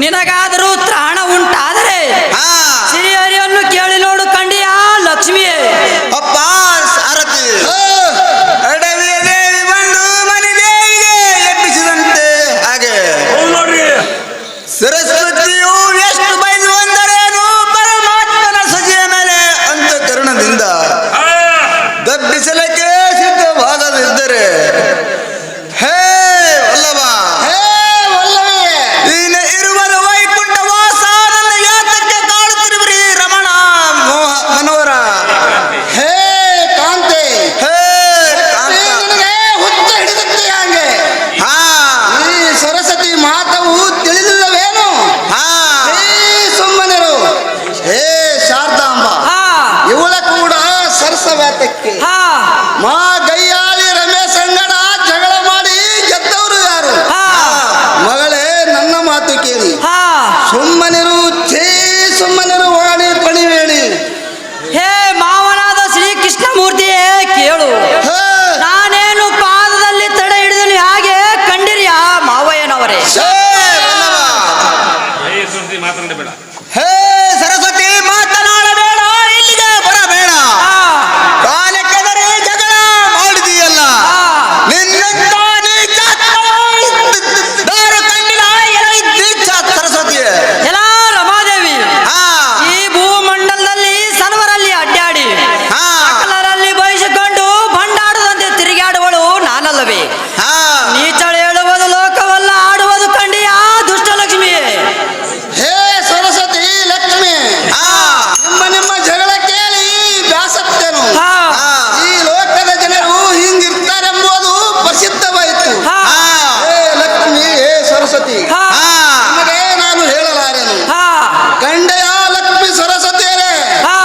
ನಿನಗಾದರೂ ತ್ರಾಣ ಉಂಟಾದರೆ ಹಾ ಸಿರಿಹರಿಯನ್ನು ಕೇಳಿ ನೋಡು ಕಂಡಿಯಾ ಲಕ್ಷ್ಮಿಯೇ. ಅಪ್ಪ ಸಾರಥಿ ಅಡವಿಯ ದೇವಿ ಬಂದು ಮನೆ ದೇವಿಗೆ ಎಬ್ಬಿಸಿದಂತೆ ಹಾಗೆ ನೋಡ್ರಿ ಸರಸ್ವತಿಯು ಎಷ್ಟು ಬೈದು ಅಂದರೇನು ಪರಮಾತ್ಮನ ಸಜಿಯ ಮೇಲೆ ಅಂತಃಕರಣದಿಂದ ದಬ್ಬಿಸಲಿಕ್ಕೆ ಸಿದ್ಧವಾಗದಿದ್ದರೆ ಹೇ ವಲ್ಲಭ ನೀನು ಇರುವುದು ವೈಕುಂಠ ವಾಸ ನನ್ನ ಯಾತಕ್ಕೆ ಕಾಡುತ್ತಿರುವಿರಿ ರಮಣ ಮನೋಹರ ಹೇ ಕಾಂತೆ ಹೇ ಕಾಂತ. ನಿನಗೆ ಹುಚ್ಚ ಹಿಡಿದತ್ತೆ ಹಂಗೆ ಹಾ ಈ ಸರಸ್ವತಿ ಮಾತವು ತಿಳಿದಿಲ್ಲವೇನು? ಹಾ ಹೇ ಸುಮ್ಮನಿರು. ಹೇ ಶಾರದಾಂಬ ಹಾ ಇವಳ ಕೂಡ ಸರಸವ್ಯಾತಕ್ಕೆ ಹಾ ಮಾ ಗೈಯಾಳಿ ರಮೇಶ್ ಸಂಗಡ ಜಗಳ ಮಾಡಿ ಗೆದ್ದವರು ಯಾರು? ಹಾ ಮಗಳೇ ನನ್ನ ಮಾತು ಕೇಳಿ ಹಾ ಸುಮ್ಮನಿರು. ಸುಮ್ಮನಿರು ವಾಣಿ ಪಣಿವೇಣಿ. ಹೇ ಮಾವನಾದ ಶ್ರೀಕೃಷ್ಣ ಮೂರ್ತಿಯೇ ಕೇಳು. ಹೇ ನಾನೇನು ಪಾದದಲ್ಲಿ ತಡೆ ಹಿಡಿದನು ಹಾಗೆ ಕಂಡಿರಿಯಾ ಮಾವಯ್ಯನವರೇ. ಹೇ ವಲ್ಲಭ. ಸುದ್ದಿ ಮಾತನಾಡಬೇಡ. ಹೇ ಸರಸ್ವತಿ ಮಾತನಾಡಬೇಡ, ಇಲ್ಲಿಗೆ ಬರಬೇಡ. ಹಾ ಕಾಲಕ್ಕೆದರೆ ಜಗಳ ಮಾಡಿದೀಯಲ್ಲ ಹಾ ನಿನ್ನಂತ ದಾರು ಕಂಡಿಲ್ಲ ನೀಚ ಸರಸ್ವತಿಯೇ. ಎಲ್ಲ ರಮಾದೇವಿ ಹಾ ಈ ಭೂಮಂಡಲದಲ್ಲಿ ಸರ್ವರಲ್ಲಿ ಅಡ್ಡಾಡಿ ಹಾ ಸಕಲರಲ್ಲಿ ಬಯಸಿಕೊಂಡು ಬಂಡಾಡದಂತೆ ತಿರುಗಾಡುವಳು ನಾನಲ್ಲವೇ. ಹಾ ನೀಚಳು ಹೇಳುವುದು ಲೋಕವಲ್ಲ ಆಡುವುದು ಕಂಡಿಯಾ ದುಷ್ಟಲಕ್ಷ್ಮಿಯೇ. ಹೇ ಸರಸ್ವತಿ ಲಕ್ಷ್ಮಿ, ಹಾ ನಿಮ್ಮ ಜಗಳ ಕೇಳಿ ಬ್ಯಾಸತ್ತೇನು? ಹಾ ಹಾ ಈ ಲೋಕದ ಜನರು ಹಿಂಗಿರ್ತಾರೆಂಬುದು ಪ್ರಸಿದ್ಧವಾಯಿತು. ಹಾ ಹಾ ಹೇ ಲಕ್ಷ್ಮಿ, ಹೇ ಸರಸ್ವತಿ, ಹಾ ಹಾ ನಿಮಗೆ ನಾನು ಹೇಳಲಾರೆನು. ಹಾ ಕಂಡೆಯ ಲಕ್ಷ್ಮಿ ಸರಸ್ವತಿಯರೇ. ಹಾ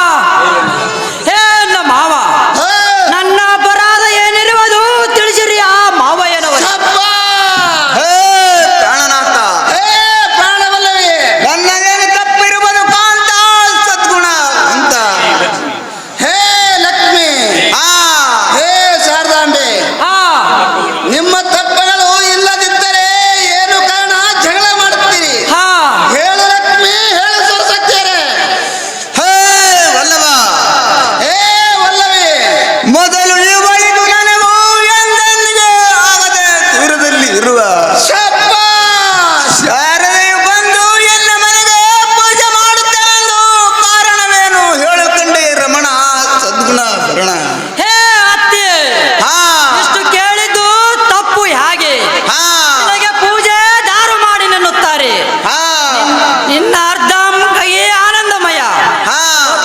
ಹೇ ನನ್ನ ಮಾವ, ಹೇ, ನನ್ನ ಅಪರಾಧ ಏನಿರುವುದು ತಿಳಿಸಿರಿ ಆ ಮಾವಯ್ಯನವರು. ಶಬ್ಬಾ. ಹೇ ಪ್ರಾಣನಾಥ, ಹೇ ಪ್ರಾಣವಲ್ಲವೇ. ನನ್ನದೇನು ತಪ್ಪಿರುವುದು ಕಾಂತ ಸದ್ಗುಣ ಅಂತ. ಹೇ ಲಕ್ಷ್ಮಿ, ಹಾ ಹೇ ಶಾರದಾಂಬೆ, ಹಾ ನಿಮ್ಮ ತಪ್ಪುಗಳು ಇಲ್ಲದಿದ್ದರೆ ಏನು ಕಾರಣ ಜಗಳ ಮಾಡುತ್ತೀರಿ? ಹಾ ಹೇಳು ಲಕ್ಷ್ಮಿ, ಹೇಳು ಸರಸ್ವತಿಯರೇ. ಹೇ ವಲ್ಲಭ, ಹೇ ವಲ್ಲವಿ, ಮೊದಲು ಇವಳಿಗೂ ನನಗೂ ಎಂದೆಂದಿಗೆ ಆಗದೆ ದೂರದಲ್ಲಿ ಇರುವ ಶಬ್ಬಾಷ್. ಶಾರದೆಯು ಬಂದು ಎನ್ನ ಮನೆಗೆ ಪೂಜೆ ಮಾಡುತ್ತೇನೆಂದು ಕಾರಣವೇನು ಹೇಳಕಂಡೆ ರಮಣ ಸದ್ಗುಣ ಭರಣ. ಹೇ ಅತ್ತೆ, ಹಾ ಇಷ್ಟು ಕೇಳಿದ್ದು ತಪ್ಪು ಹೇಗೆ? ಹಾ ನಿನಗೆ ಪೂಜೆ ದಾರು ಮಾಡಿ ನನ್ನುತ್ತಾರೆ. ಹಾ ನಿನ್ನ ಅರ್ಧಂ ಕೈಯೇ ಆನಂದಮಯ ಹಾ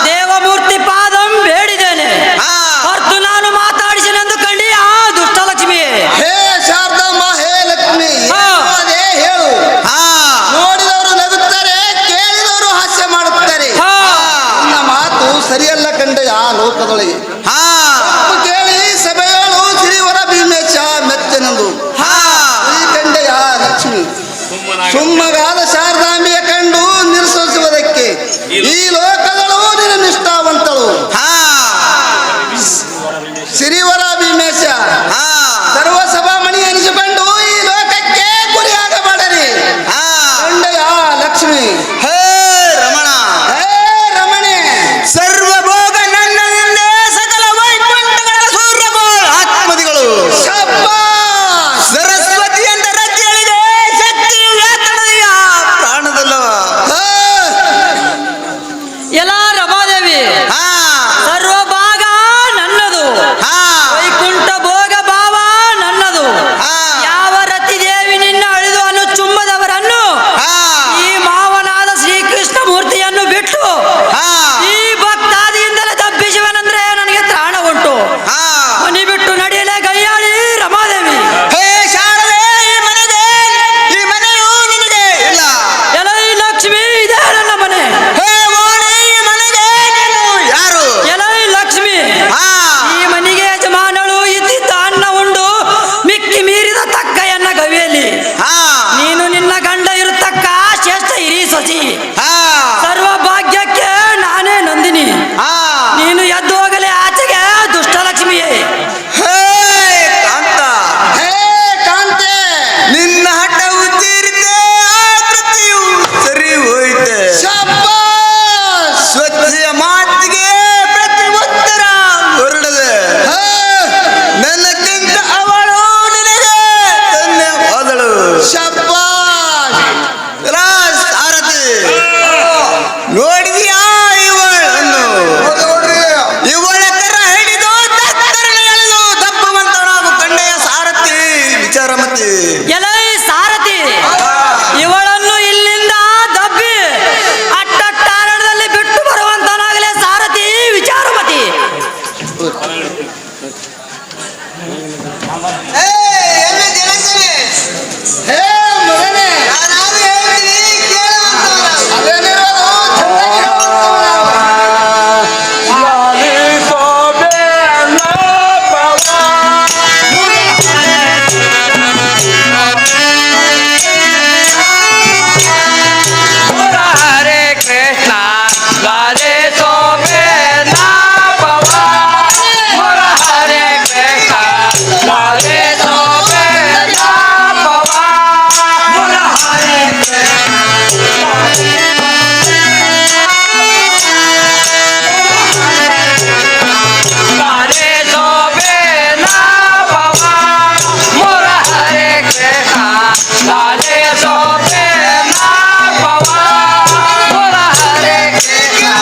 ದೇವಮೂರ್ತಿ ಪಾದಂ ಬೇಡಿದ್ದೇನೆ. ಹಾ ಹೊರತು ನಾನು ಮಾತಾಡಿಸಿನೆಂದು ಕಂಡಿ ಆ ದುಷ್ಟಲಕ್ಷ್ಮಿಯೇ. ಹೇ ಶಾರದಾಂಬ, ಹೇ ಲಕ್ಷ್ಮಿ, ಹಾ. ಏನು ಅದೇ ಹೇಳು. ಹಾ ನೋಡಿದವರು ನಗುತ್ತಾರೆ, ಕೇಳಿದವರು ಹಾಸ್ಯ ಮಾಡುತ್ತಾರೆ. ಹಾ. ನನ್ನ ಮಾತು ಸರಿಯಲ್ಲ ಕಂಡೆಯ ಲೋಕದೊಳಗೆ. ಹಾ ತಪ್ಪು ಕೇಳಿ ಸಭೆಗಳು ಶ್ರೀವರ ಭೀಮೇಶ ಮೆಚ್ಚನೆಂದು. ಹಾ ಈ ಕಂಡೆಯ ಲಕ್ಷ್ಮಿ ಸುಮ್ಮನಾಗಿ ಸುಮ್ಮಗಾದ ಶಾರದಾಂಬೆಯ ಕಂಡು ನಿರಸಿಸುವುದಕ್ಕೆ ಈ ಲೋಕದಳು ನಿನ್ನ ನಿಷ್ಠಾವಂತಳು. ಹಾ ಸಿರಿವರ ಭೀಮೇಶ ಹಾ ಸರ್ವಸಭಾಮಣಿ ಎನಿಸಿಕೊಂಡು ಈ ಲೋಕಕ್ಕೆ ಗುರಿಯಾಗಬೇಡರಿ. ಹಾ ಕಂಡೆಯ ಲಕ್ಷ್ಮಿ, ಹೇ ರಮಣ, ಹೇ ರಮಣಿ, ಸರ್ವಭೋಗ ನನ್ನದಿಂದೇ ಸಕಲ ವೈಕುಂಠಗಳ ಸೂರ್ಯಗೋಳ ಆತ್ಮದಿಗಳು. ಶಬ್ಬಾಷ್. ಸರಸ್ವತಿ ಎಂದ ರತಿಯಳಿಗೆ ಶಕ್ತಿಯು ಯಾತನೆಯ ಪ್ರಾಣದಲ್ಲವ. ಹೇ, ಎಲ್ಲ ರಮಾದೇವಿ ಹಾ ಸರ್ವ ಭಾಗ ನನ್ನದು. ಹಾ ಹೇ ಮಗನೇ, ನಾನಾದ್ರೂ ಹೇಳ್ತೀನಿ ಕೇಳುವಂತವರಾಗು. ಅದೇನಿರೋದು ಚೆನ್ನಾಗಿ ಹೇಳುವಂತವನಾಗು. ಹರೇ ಕೃಷ್ಣ ರಾಧೆ ಸೋಮೆ ನಾಪವ ಮುರ ಹರೇ ಕೃಷ್ಣ ರಾಧೆ ಸೋಮೆ ನಾಪವ ಮುರ ಹರೇ ರಾಧೆ ಸೋಮೆ ನಾಪವ ಮುರ ಹರೇ ಕೃಷ್ಣ ರಾಧೆ ಸೋಮೆ ನಾಪವ ಮುರ ಹರೇ ಕೃಷ್ಣ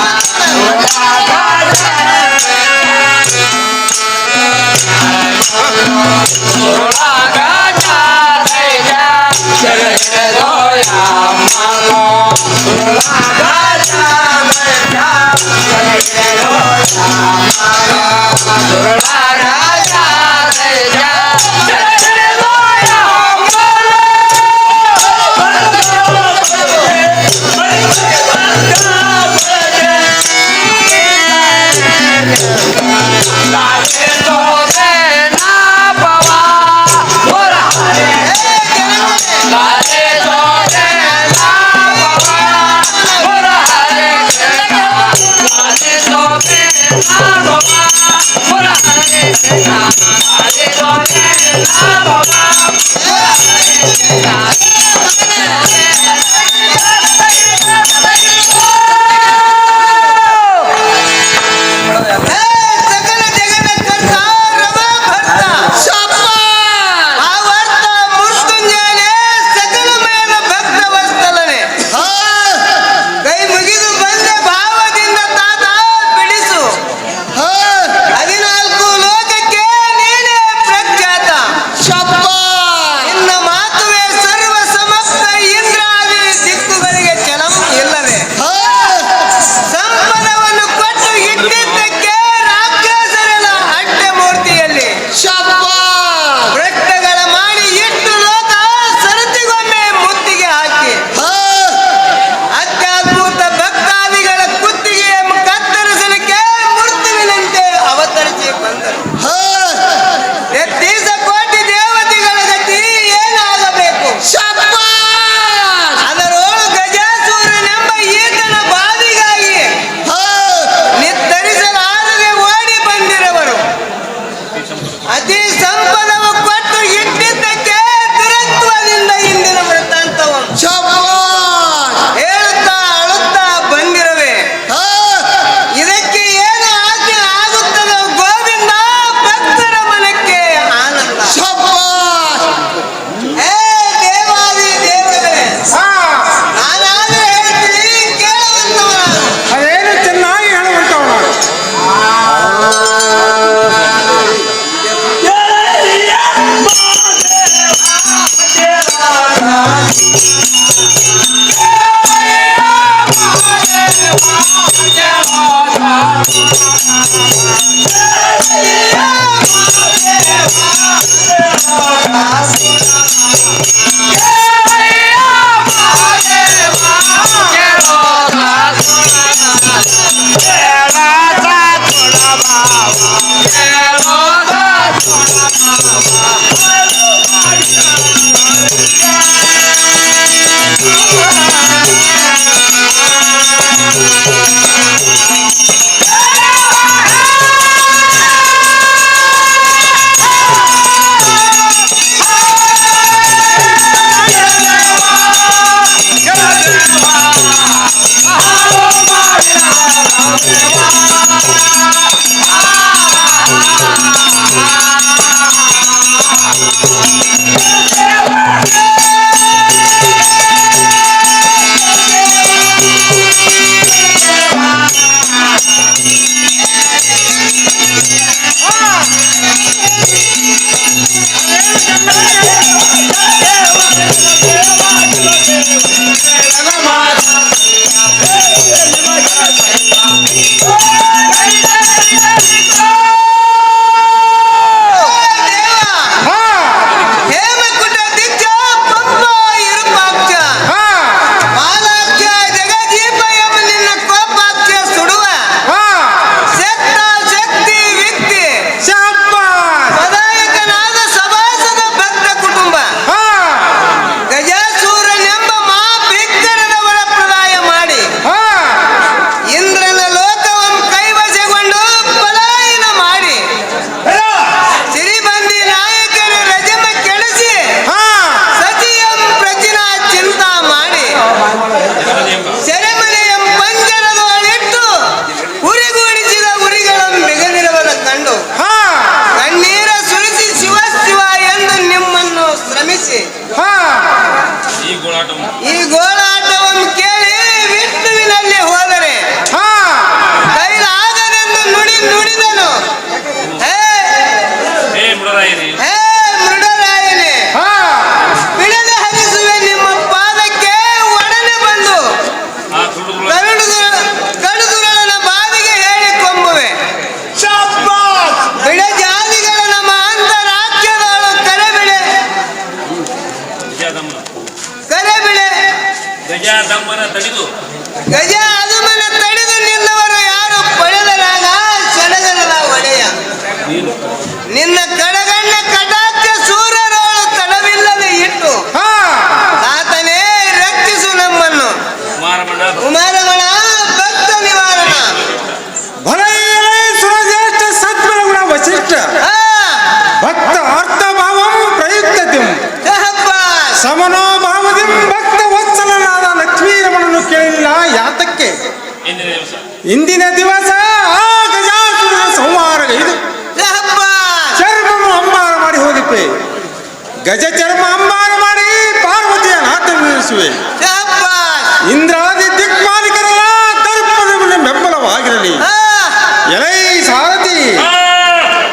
ಹೇ ಸಕಲ ಜಗನ್ನ ಕರ್ತ ರಮ ಭರ್ತ ಆವರ್ತ ಮೃತ್ಯುಂಜಯನೇ ಸಕಲ ಮೇಲ ಭಕ್ತ ವತ್ಸಲನೆ ಹಾ, ಕೈ ಮುಗಿದು ಬಂದೆ ಭಾವದಿಂದ ತಾತ ಬಿಡಿಸು ಹಾ, 14 ಲೋಕಕ್ಕೆ ನೀನೇ ಪ್ರಖ್ಯಾತ ಶಬ್ಬಾಸ್. ನಿನ್ನ ಮಾತುವೆ ಸರ್ವ ಸಮಸ್ತ ಇಂದ್ರಾದಿ ದಿಕ್ಕುಗಳಿಗೆ ಚಲಂ ಇಲ್ಲವೇ ಹಾ, ಸಂಪದವನ್ನು ಕೊಟ್ಟು ಇಟ್ಟಿದ್ದಕ್ಕೆ ರಾಕ್ಷಸರೆಲ್ಲ ಅಡ್ಡೆ ಮೂರ್ತಿಯಲ್ಲಿ ಶಬ್ಬಾಸ್. ಭ್ರಷ್ಟಗಳ ಮಾಡಿ ಇಟ್ಟು ಲೋಕ ಸರತಿಗೊಮ್ಮೆ ಮುತ್ತಿಗೆ ಹಾಕಿ ಹಾ, ಅತ್ಯದ್ಭುತ ಭಕ್ತಾದಿಗಳ ಕುತ್ತಿಗೆ ಕತ್ತರಿಸಲಿಕ್ಕೆ ಮೃತ್ಯುವಿನಂತೆ ಅವತರಿಸಿ ಬಂದರು ಹಾ, 30 ಕೋಟಿ ದೇವತೆಗಳ ಗತಿ ಏನಾಗಬೇಕು ಶಬ್ಬಾಸ್. ಅದರೊಳು ಗಜಾಸೂರನೆಂಬ ಈತನ ಬಾಧಿಗಾಗಿ ಹಾ, ನಿರ್ಧರಿಸಲಾಗದೆ ಓಡಿ ಬಂದಿರವರು ಅತಿ ಸಂಪದವು ಕೊಟ್ಟು ಇಟ್ಟಿದ್ದಕ್ಕೆ ದುರಂತದಿಂದ ಇಂದಿನ ವೃತ್ತಾಂತವನ್ನು ಶಬ್ಬಾಸ್. ಹೇಳುತ್ತಾ ಅಳುತ್ತಾ ಬಂದಿರವೆ ಹಾ, ಇದಕ್ಕೆ ಏನು ಆಜ್ಞೆ ಆಗುತ್ತದೋ ಗೋವಿಂದ ಭಕ್ತರ ಮನಕ್ಕೆ ಆನಂದ ಶಬ್ಬಾಸ್. ಹೇ ದೇವಾದಿ ದೇವಗಳೇ ನಾನಾದ್ರೂ ಹೇಳ್ತೀನಿ ಕೇಳುವಂತವನಾಗು. ಅದೇನು ಚೆನ್ನಾಗಿ ಹೇಳುವಂತವನ ಹೇಮಕುಟ ದಿಗ್ಜ ಮುಗಿಸಿ ಹಾ ಈ ಗೋಳಾಟ ಈ ಗೋಳಾಟವನ್ನು ಕೇಳಿ ವಿಷ್ಣುವಿನಲ್ಲಿ ಹೋದರೆ ಹಾ ಕೈಲಾಗನೆಂದು ನುಡಿದನು. ಹೇ ಹೇ ಮೃಡರಾಯನೇ, ಹೇ ಮೃಡರಾಯನೇ, ಹಾ ಬಿಡದೆ ಹರಿಸುವೆ ನಿಮ್ಮ ಪಾದಕ್ಕೆ ಒಡನೆ ಬಂದು ಆ ಕಡುದುರಳನ ಬಾವಿಗೆ ಹೇಳಿಕೊಂಬುವೆ. ಬಿಡಜಾತಿಗಳ ನಮ್ಮ ಅಂತರಾಜ್ಯದವಳು ಕರೆಬಿಡೆ ಗಜಾದಮ್ಮನ ತಡೆದು ಗಜ ಅದುಮನ ತಡೆದು ನಿಲ್ಲವರು ಯಾರು ಪಡೆದರಾಗ ಸಡಗರದ ಒಡೆಯ ನಿನ್ನ ಕಡಗಣ್ಣ ಕಟಾಕ್ಷ ಸೂರರೋಳು ತಡವಿಲ್ಲದೆ ಇಟ್ಟು ಹಾ ಆತನೇ ರಕ್ಷಿಸು ನಮ್ಮನ್ನು. ಕುಮಾರಮಣ ಭಕ್ತ ನಿವಾರಣ. ಭಲೈಲೈ ಸುರಜ್ಯೇಷ್ಠ ಸದ್ಗುಣ ವಸಿಷ್ಠ ಹಾ ಭಕ್ತ ಅರ್ಥಭಾವಂ ಪ್ರಯುಕ್ತತಿಂ ಶಹಬ್ಬಾಸ್. ಸಮನೋಭಾವದಿಂ ಭಕ್ತ ವತ್ಸಲನಾದ ಲಕ್ಷ್ಮೀರಮಣನು ಕೇಳಿಲ್ಲ ಯಾತಕ್ಕೆ ಇಂದಿನ ದಿವಸ ಇಂದಿನ ದಿವಸ ಆ ಗಜಾಸುರನ ಸಂಹಾರಗೈದು ಶಹಬ್ಬಾಸ್. ಚರ್ಮವನ್ನು ಅಂಬಾರ ಮಾಡಿ ಹೋದಿಪ್ಪೆ. ಗಜ ಚರ್ಮ ಅಂಬಾರ ಮಾಡಿ ಪಾರ್ವತಿಯ ನಾಟ ನಿಲ್ಲಿಸುವೆ. ಶಹಬ್ಬಾಸ್. ಇಂದ್ರಾದಿ ದಿಕ್ಪಾಲಿಕರೆಲ್ಲ ದರ್ಪದವನ್ನು ಬೆಂಬಲವಾಗಿರಲಿ. ಹಾ ಎಲೈ ಸಾರಥಿ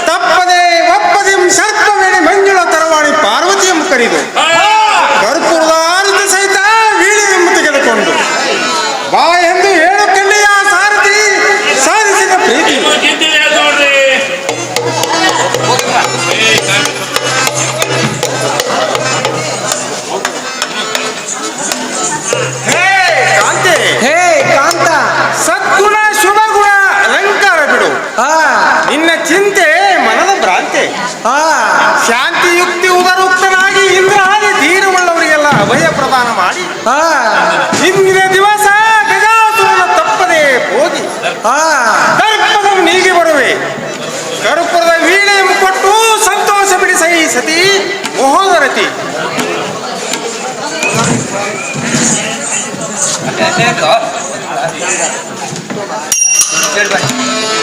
ತಪ್ಪದೆ ಒಪ್ಪದಿಂ ಸರ್ಪವೇಣಿ ಮಂಜುಳ ತರವಾಣಿ ಪಾರ್ವತಿಯಂ ಕರೆದು ಕರ್ಪೂರದ ಆರಿತ ಸಹಿತ ವೀಣೆಯನ್ನು ತೆಗೆದುಕೊಂಡು ಬಾ ಎಂದು ಹೇಳು ಕಣ್ಣಿಯ ಸಾರಥಿ ಸಾಧಿಸಿದ ಪ್ರೀತಿ. ನೋಡ್ರಿ ಹೇ ಕಾಂತೆ, ಹೇ ಕಾಂತ ಸದ್ಗುಣ ಶುಭಗುಣ ಅಲಂಕಾರ ಬಿಡು. ಹಾ ನಿನ್ನ ಚಿಂತೆ ಮನದ ಭ್ರಾಂತೆ. ಹಾ ಶಾಂತಿಯುಕ್ತಿ ಉದರುಕ್ತನಾಗಿ ಇಂದ್ರಾದಿ ಧೀರವುಳ್ಳವರಿಗೆಲ್ಲ ಅಭಯ ಪ್ರದಾನ ಮಾಡಿ ಹಾ ಇಂದಿನ ದಿವಸ ಗಜಾಸುರನ ತಪ್ಪದೆ ಹೋಗಿ ಹಾ ದರ್ಪದ ನೀಗಿ ಬರುವೆ. ಕರ್ಪೂರದ ವೀಣೆಯನ್ನು ಕೊಟ್ಟು ಸಂತೋಷ ಬಿಡಿಸೈ ಸತಿ ಮಹೋದರತಿ. ಹೇಳ್ಬಾಯ್.